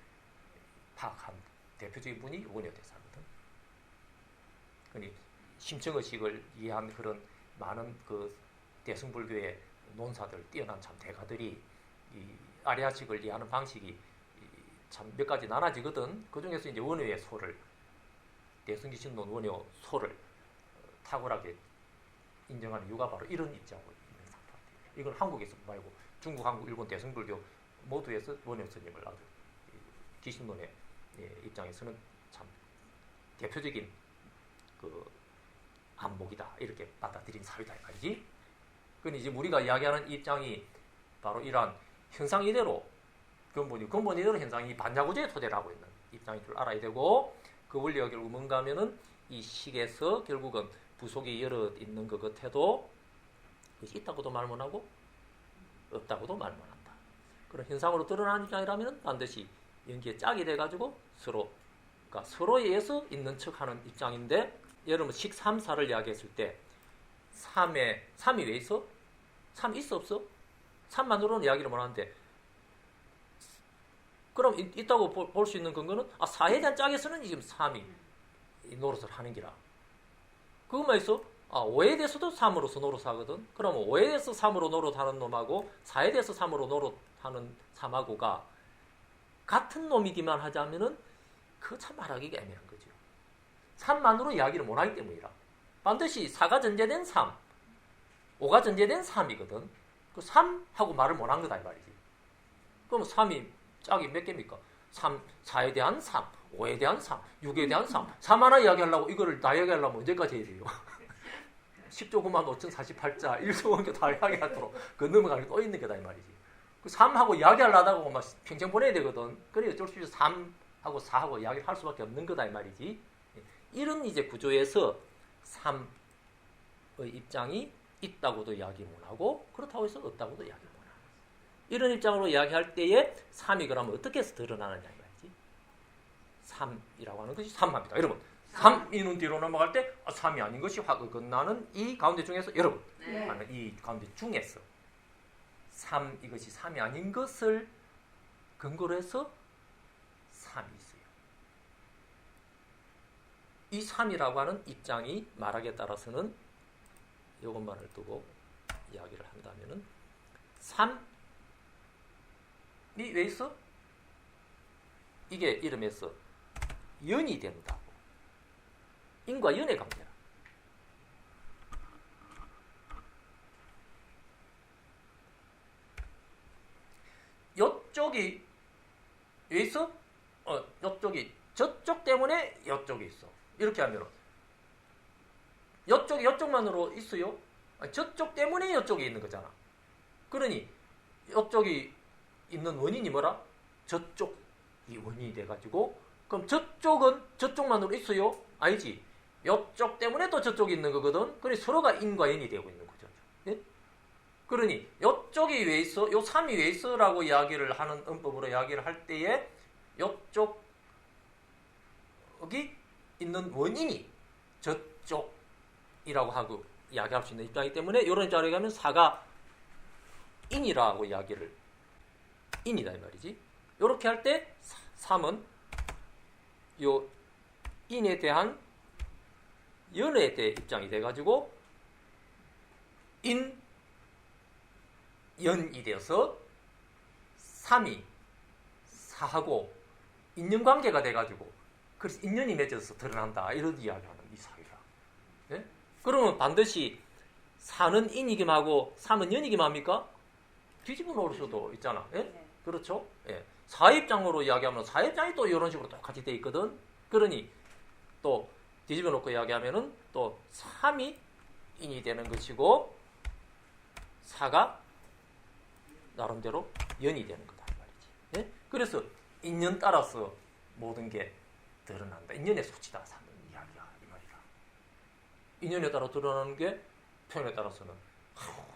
파악한 대표적인 분이 원효대사거든. 그러니 심정의식을 이해한 그런 많은 그 대승불교의 논사들, 뛰어난 참 대가들이 이 아리아식을 이해하는 방식이 참 몇 가지 나눠지거든. 그 중에서 이제 원효의 소를 대승기신론 원효 소를 탁월하게 인정하는 이유가 바로 이런 입장으로 있는 상태입니다. 이건 한국에서 말고 중국, 한국, 일본 대승불교 모두에서 원효 스님을 아주 기신론의 입장에서는 참 대표적인 그 안목이다 이렇게 받아들인 사유다 이 말이지. 그건 이제 우리가 이야기하는 입장이 바로 이러한 현상 이대로 근본 이대로 현상이 반야구조의 토대를 하고 있는 입장인 줄 알아야 되고 그 원리가 결국 뭔가 하면은 이 식에서 결국은 부속이 여러 있는 것 같아도 그것이 있다고도 말 못하고 없다고도 말 못한다. 그런 현상으로 드러나는 입장이라면 반드시 연기에 짝이 돼가지고 그러니까 서로에 의해서 있는 척하는 입장인데 여러분 식 3, 4를 이야기했을 때 3이 왜 있어? 3 있어 없어? 3만으로는 이야기를 못하는데 그럼 있다고 볼 수 있는 근거는 4에 대한 짝에서는 지금 3이 노릇을 하는 기라. 그것만 있어? 5에 대해서도 3으로서 노릇하거든. 그러면 5에 대해서 3으로 노릇하는 놈하고 4에 대해서 3으로 노릇하는 3하고가 같은 놈이기만 하자면은 그거 참 말하기가 애매한 거죠. 3만으로 이야기를 못하기 때문이라. 반드시 4가 전제된 3, 5가 전제된 3이거든. 그 3하고 말을 못한 거다 이 말이지. 그럼 3이 짝이 몇 개입니까? 4에 대한 3, 5에 대한 3, 6에 대한 3. 3 하나 이야기하려고 이거를 다 이야기하려면 언제까지 해야 돼요? 10조 9만 5,048자 1소원교 다 이야기하도록 그 넘어가는 게 또 있는 거다 이 말이지. 그 3하고 이야기하려다가 막 평생 보내야 되거든. 그래 어쩔 수 없이 3하고 4하고 이야기를 할 수밖에 없는 거다 이 말이지. 이런 이제 구조에서 3의 입장이 있다고도 이야기 못하고 그렇다고 해서 없다고도 이야기 못하고 이런 입장으로 이야기할 때에 3이 그러면 어떻게 해서 드러나느냐 이 말이지. 3이라고 하는 것이 3합니다. 여러분 3이는 뒤로 넘어갈 때 3이 아닌 것이 확 어긋나는 이 가운데 중에서 여러분 이 가운데 중에서 3 이것이 3이 아닌 것을 근거로 해서 3이 있어요. 이 3이라고 하는 입장이 말하기에 따라서는 이것만을 두고 이야기를 한다면은 3이 왜 있어? 이게 이름에서 연이 된다고. 인과 연의 관계라. 요쪽이 왜 있어? 이쪽이 저쪽 때문에 이쪽이 있어. 이렇게 하면은 이쪽이 이쪽만으로 있어요? 저쪽 때문에 이쪽이 있는 거잖아. 그러니 이쪽이 있는 원인이 뭐라? 저쪽이 원인이 돼가지고 그럼 저쪽은 저쪽만으로 있어요? 아니지. 이쪽 때문에 또 저쪽이 있는 거거든. 그러니 서로가 인과 연이 되고 있는 거죠. 예? 그러니 이쪽이 왜 있어? 요 3이 왜 있어? 라고 이야기를 하는 음법으로 이야기를 할 때에 이쪽이 있는 원인이 저쪽이라고 하고 이야기할 수 있는 입장이기 때문에 이런 자리에 가면 4가 인이라고 이야기를 인이다 이 말이지. 이렇게 할 때 3은 요 인에 대한 연에 대해 입장이 돼가지고 인, 연이 되어서 3이 4하고 인연관계가 돼가지고 그래서 인연이 맺어서 드러난다 이런 이야기하는 이 사회라. 예? 그러면 반드시 4는 인이기만 하고 3은 연이기만 합니까? 뒤집어 놓을 수도 있잖아. 예? 그렇죠? 예. 4 입장으로 이야기하면 4 입장이 또 이런 식으로 똑같이 돼 있거든. 그러니 또 뒤집어 놓고 이야기하면은 또 3이 인이 되는 것이고 4가 나름대로 연이 되는 거다 이 말이지. 예? 그래서 인연 따라서 모든 게 드러난다. 인연의 수치다 사는 이야기야 이 말이다. 인연에 따라 드러나는 게 표현에 따라서는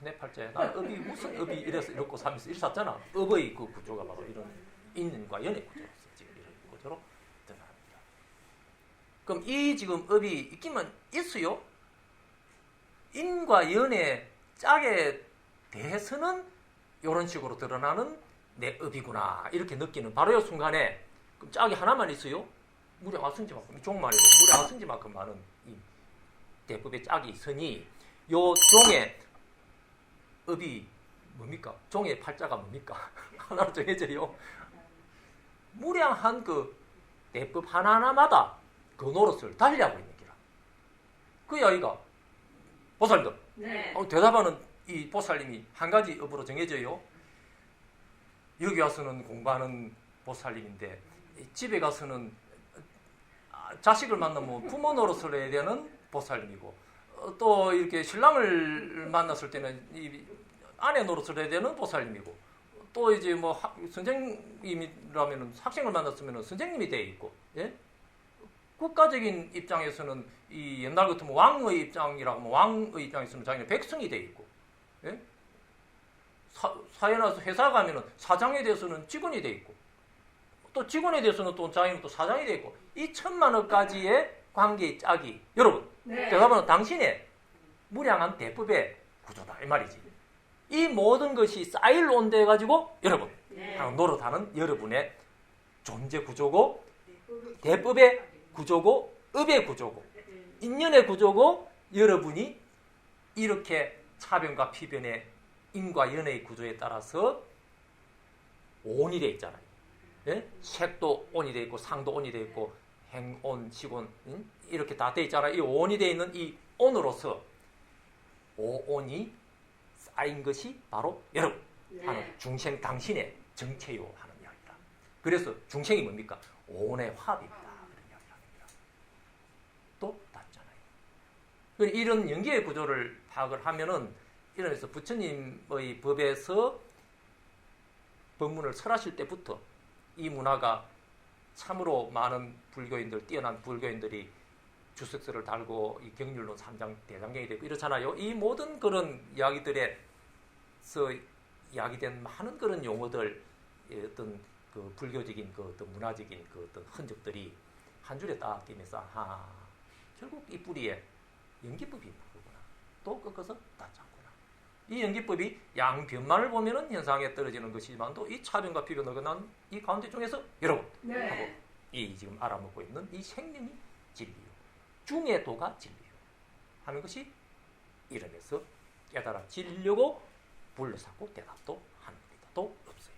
내 팔자에 나 업이 무슨 업이 이래서 이렇고 삼에서 이래 샀잖아. 업의 그 구조가 바로 이런 인과 연의 구조로서 지금 이런 구조로 드러납니다. 그럼 이 지금 업이 있기만 있어요? 인과 연의 짝에 대해서는 이런 식으로 드러나는 내 업이구나 이렇게 느끼는 바로 이 순간에 그럼 짝이 하나만 있어요? 무량화승지만큼 종말이고 무량화승지만큼 많은 이 대법의 짝이 있으니 요 종의 업이 뭡니까? 종의 팔자가 뭡니까? 하나로 정해져요. 무량한 그 대법 하나하나마다 그 노릇을 달리하고 있는 기라. 그 아이가 보살들. 네. 대답하는 이 보살님이 한 가지 업으로 정해져요. 여기 와서는 공부하는 보살님인데 집에 가서는 자식을 만나면 부모 노릇을 해야 되는 보살님이고 또 이렇게 신랑을 만났을 때는 이 아내 노릇을 해야 되는 보살님이고 또 이제 뭐 선생님이라면 학생을 만났으면 선생님이 돼 있고 예? 국가적인 입장에서는 이 옛날 같으면 왕의 입장이라고 하면 왕의 입장에서는 자기는 백성이 돼 있고 예? 사회나 회사 가면은 사장에 대해서는 직원이 돼 있고 또 직원에 대해서는 또 자기는 또 사장이 돼 있고 이 천만여 가지의 관계의 짝이 여러분 네. 대답은 당신의 무량한 대법의 구조다 이 말이지. 이 모든 것이 쌓일 온대 가지고 여러분 네. 노릇하는 여러분의 존재 구조고 대법의 구조고 업의 구조고 인연의 구조고 여러분이 이렇게 차변과 피변의 인과 연의 구조에 따라서 온이 되어 있잖아요. 예? 색도 온이 되어 있고 상도 온이 되어 있고 행온, 식온 이렇게 다 되어 있잖아요. 이 온이 되어 있는 이 온으로서 오온이 쌓인 것이 바로 여러분 하는 중생 당신의 정체요 하는 이야기다. 그래서 중생이 뭡니까? 온의 화합입니다. 그런 이야기를 합니다. 또 닿잖아요. 이런 연계의 구조를 파악을 하면은 이러면서 부처님의 법에서 법문을 설하실 때부터 이 문화가 참으로 많은 불교인들, 뛰어난 불교인들이 주석서를 달고 이 경률론 3장 대장경이 되고 이렇잖아요. 이 모든 그런 이야기들에서 이야기된 많은 그런 용어들, 어떤 그 불교적인 그 어떤 문화적인 그 어떤 흔적들이 한 줄에 딱 끼면서 결국 이 뿌리에 연기법이 있는 거구나. 또 꺾어서 닿지 않구나. 이 연기법이 양변만을 보면은 현상에 떨어지는 것이지만도 이 차변과 비변을 어긋난 이 가운데 중에서 여러분 하고 이 지금 알아먹고 있는 이 생명이 진리요. 중의 도가 진리요. 하는 것이 이러면서 깨달아지려고 불러삼고 대답도 하는 겁니다. 또 없어요.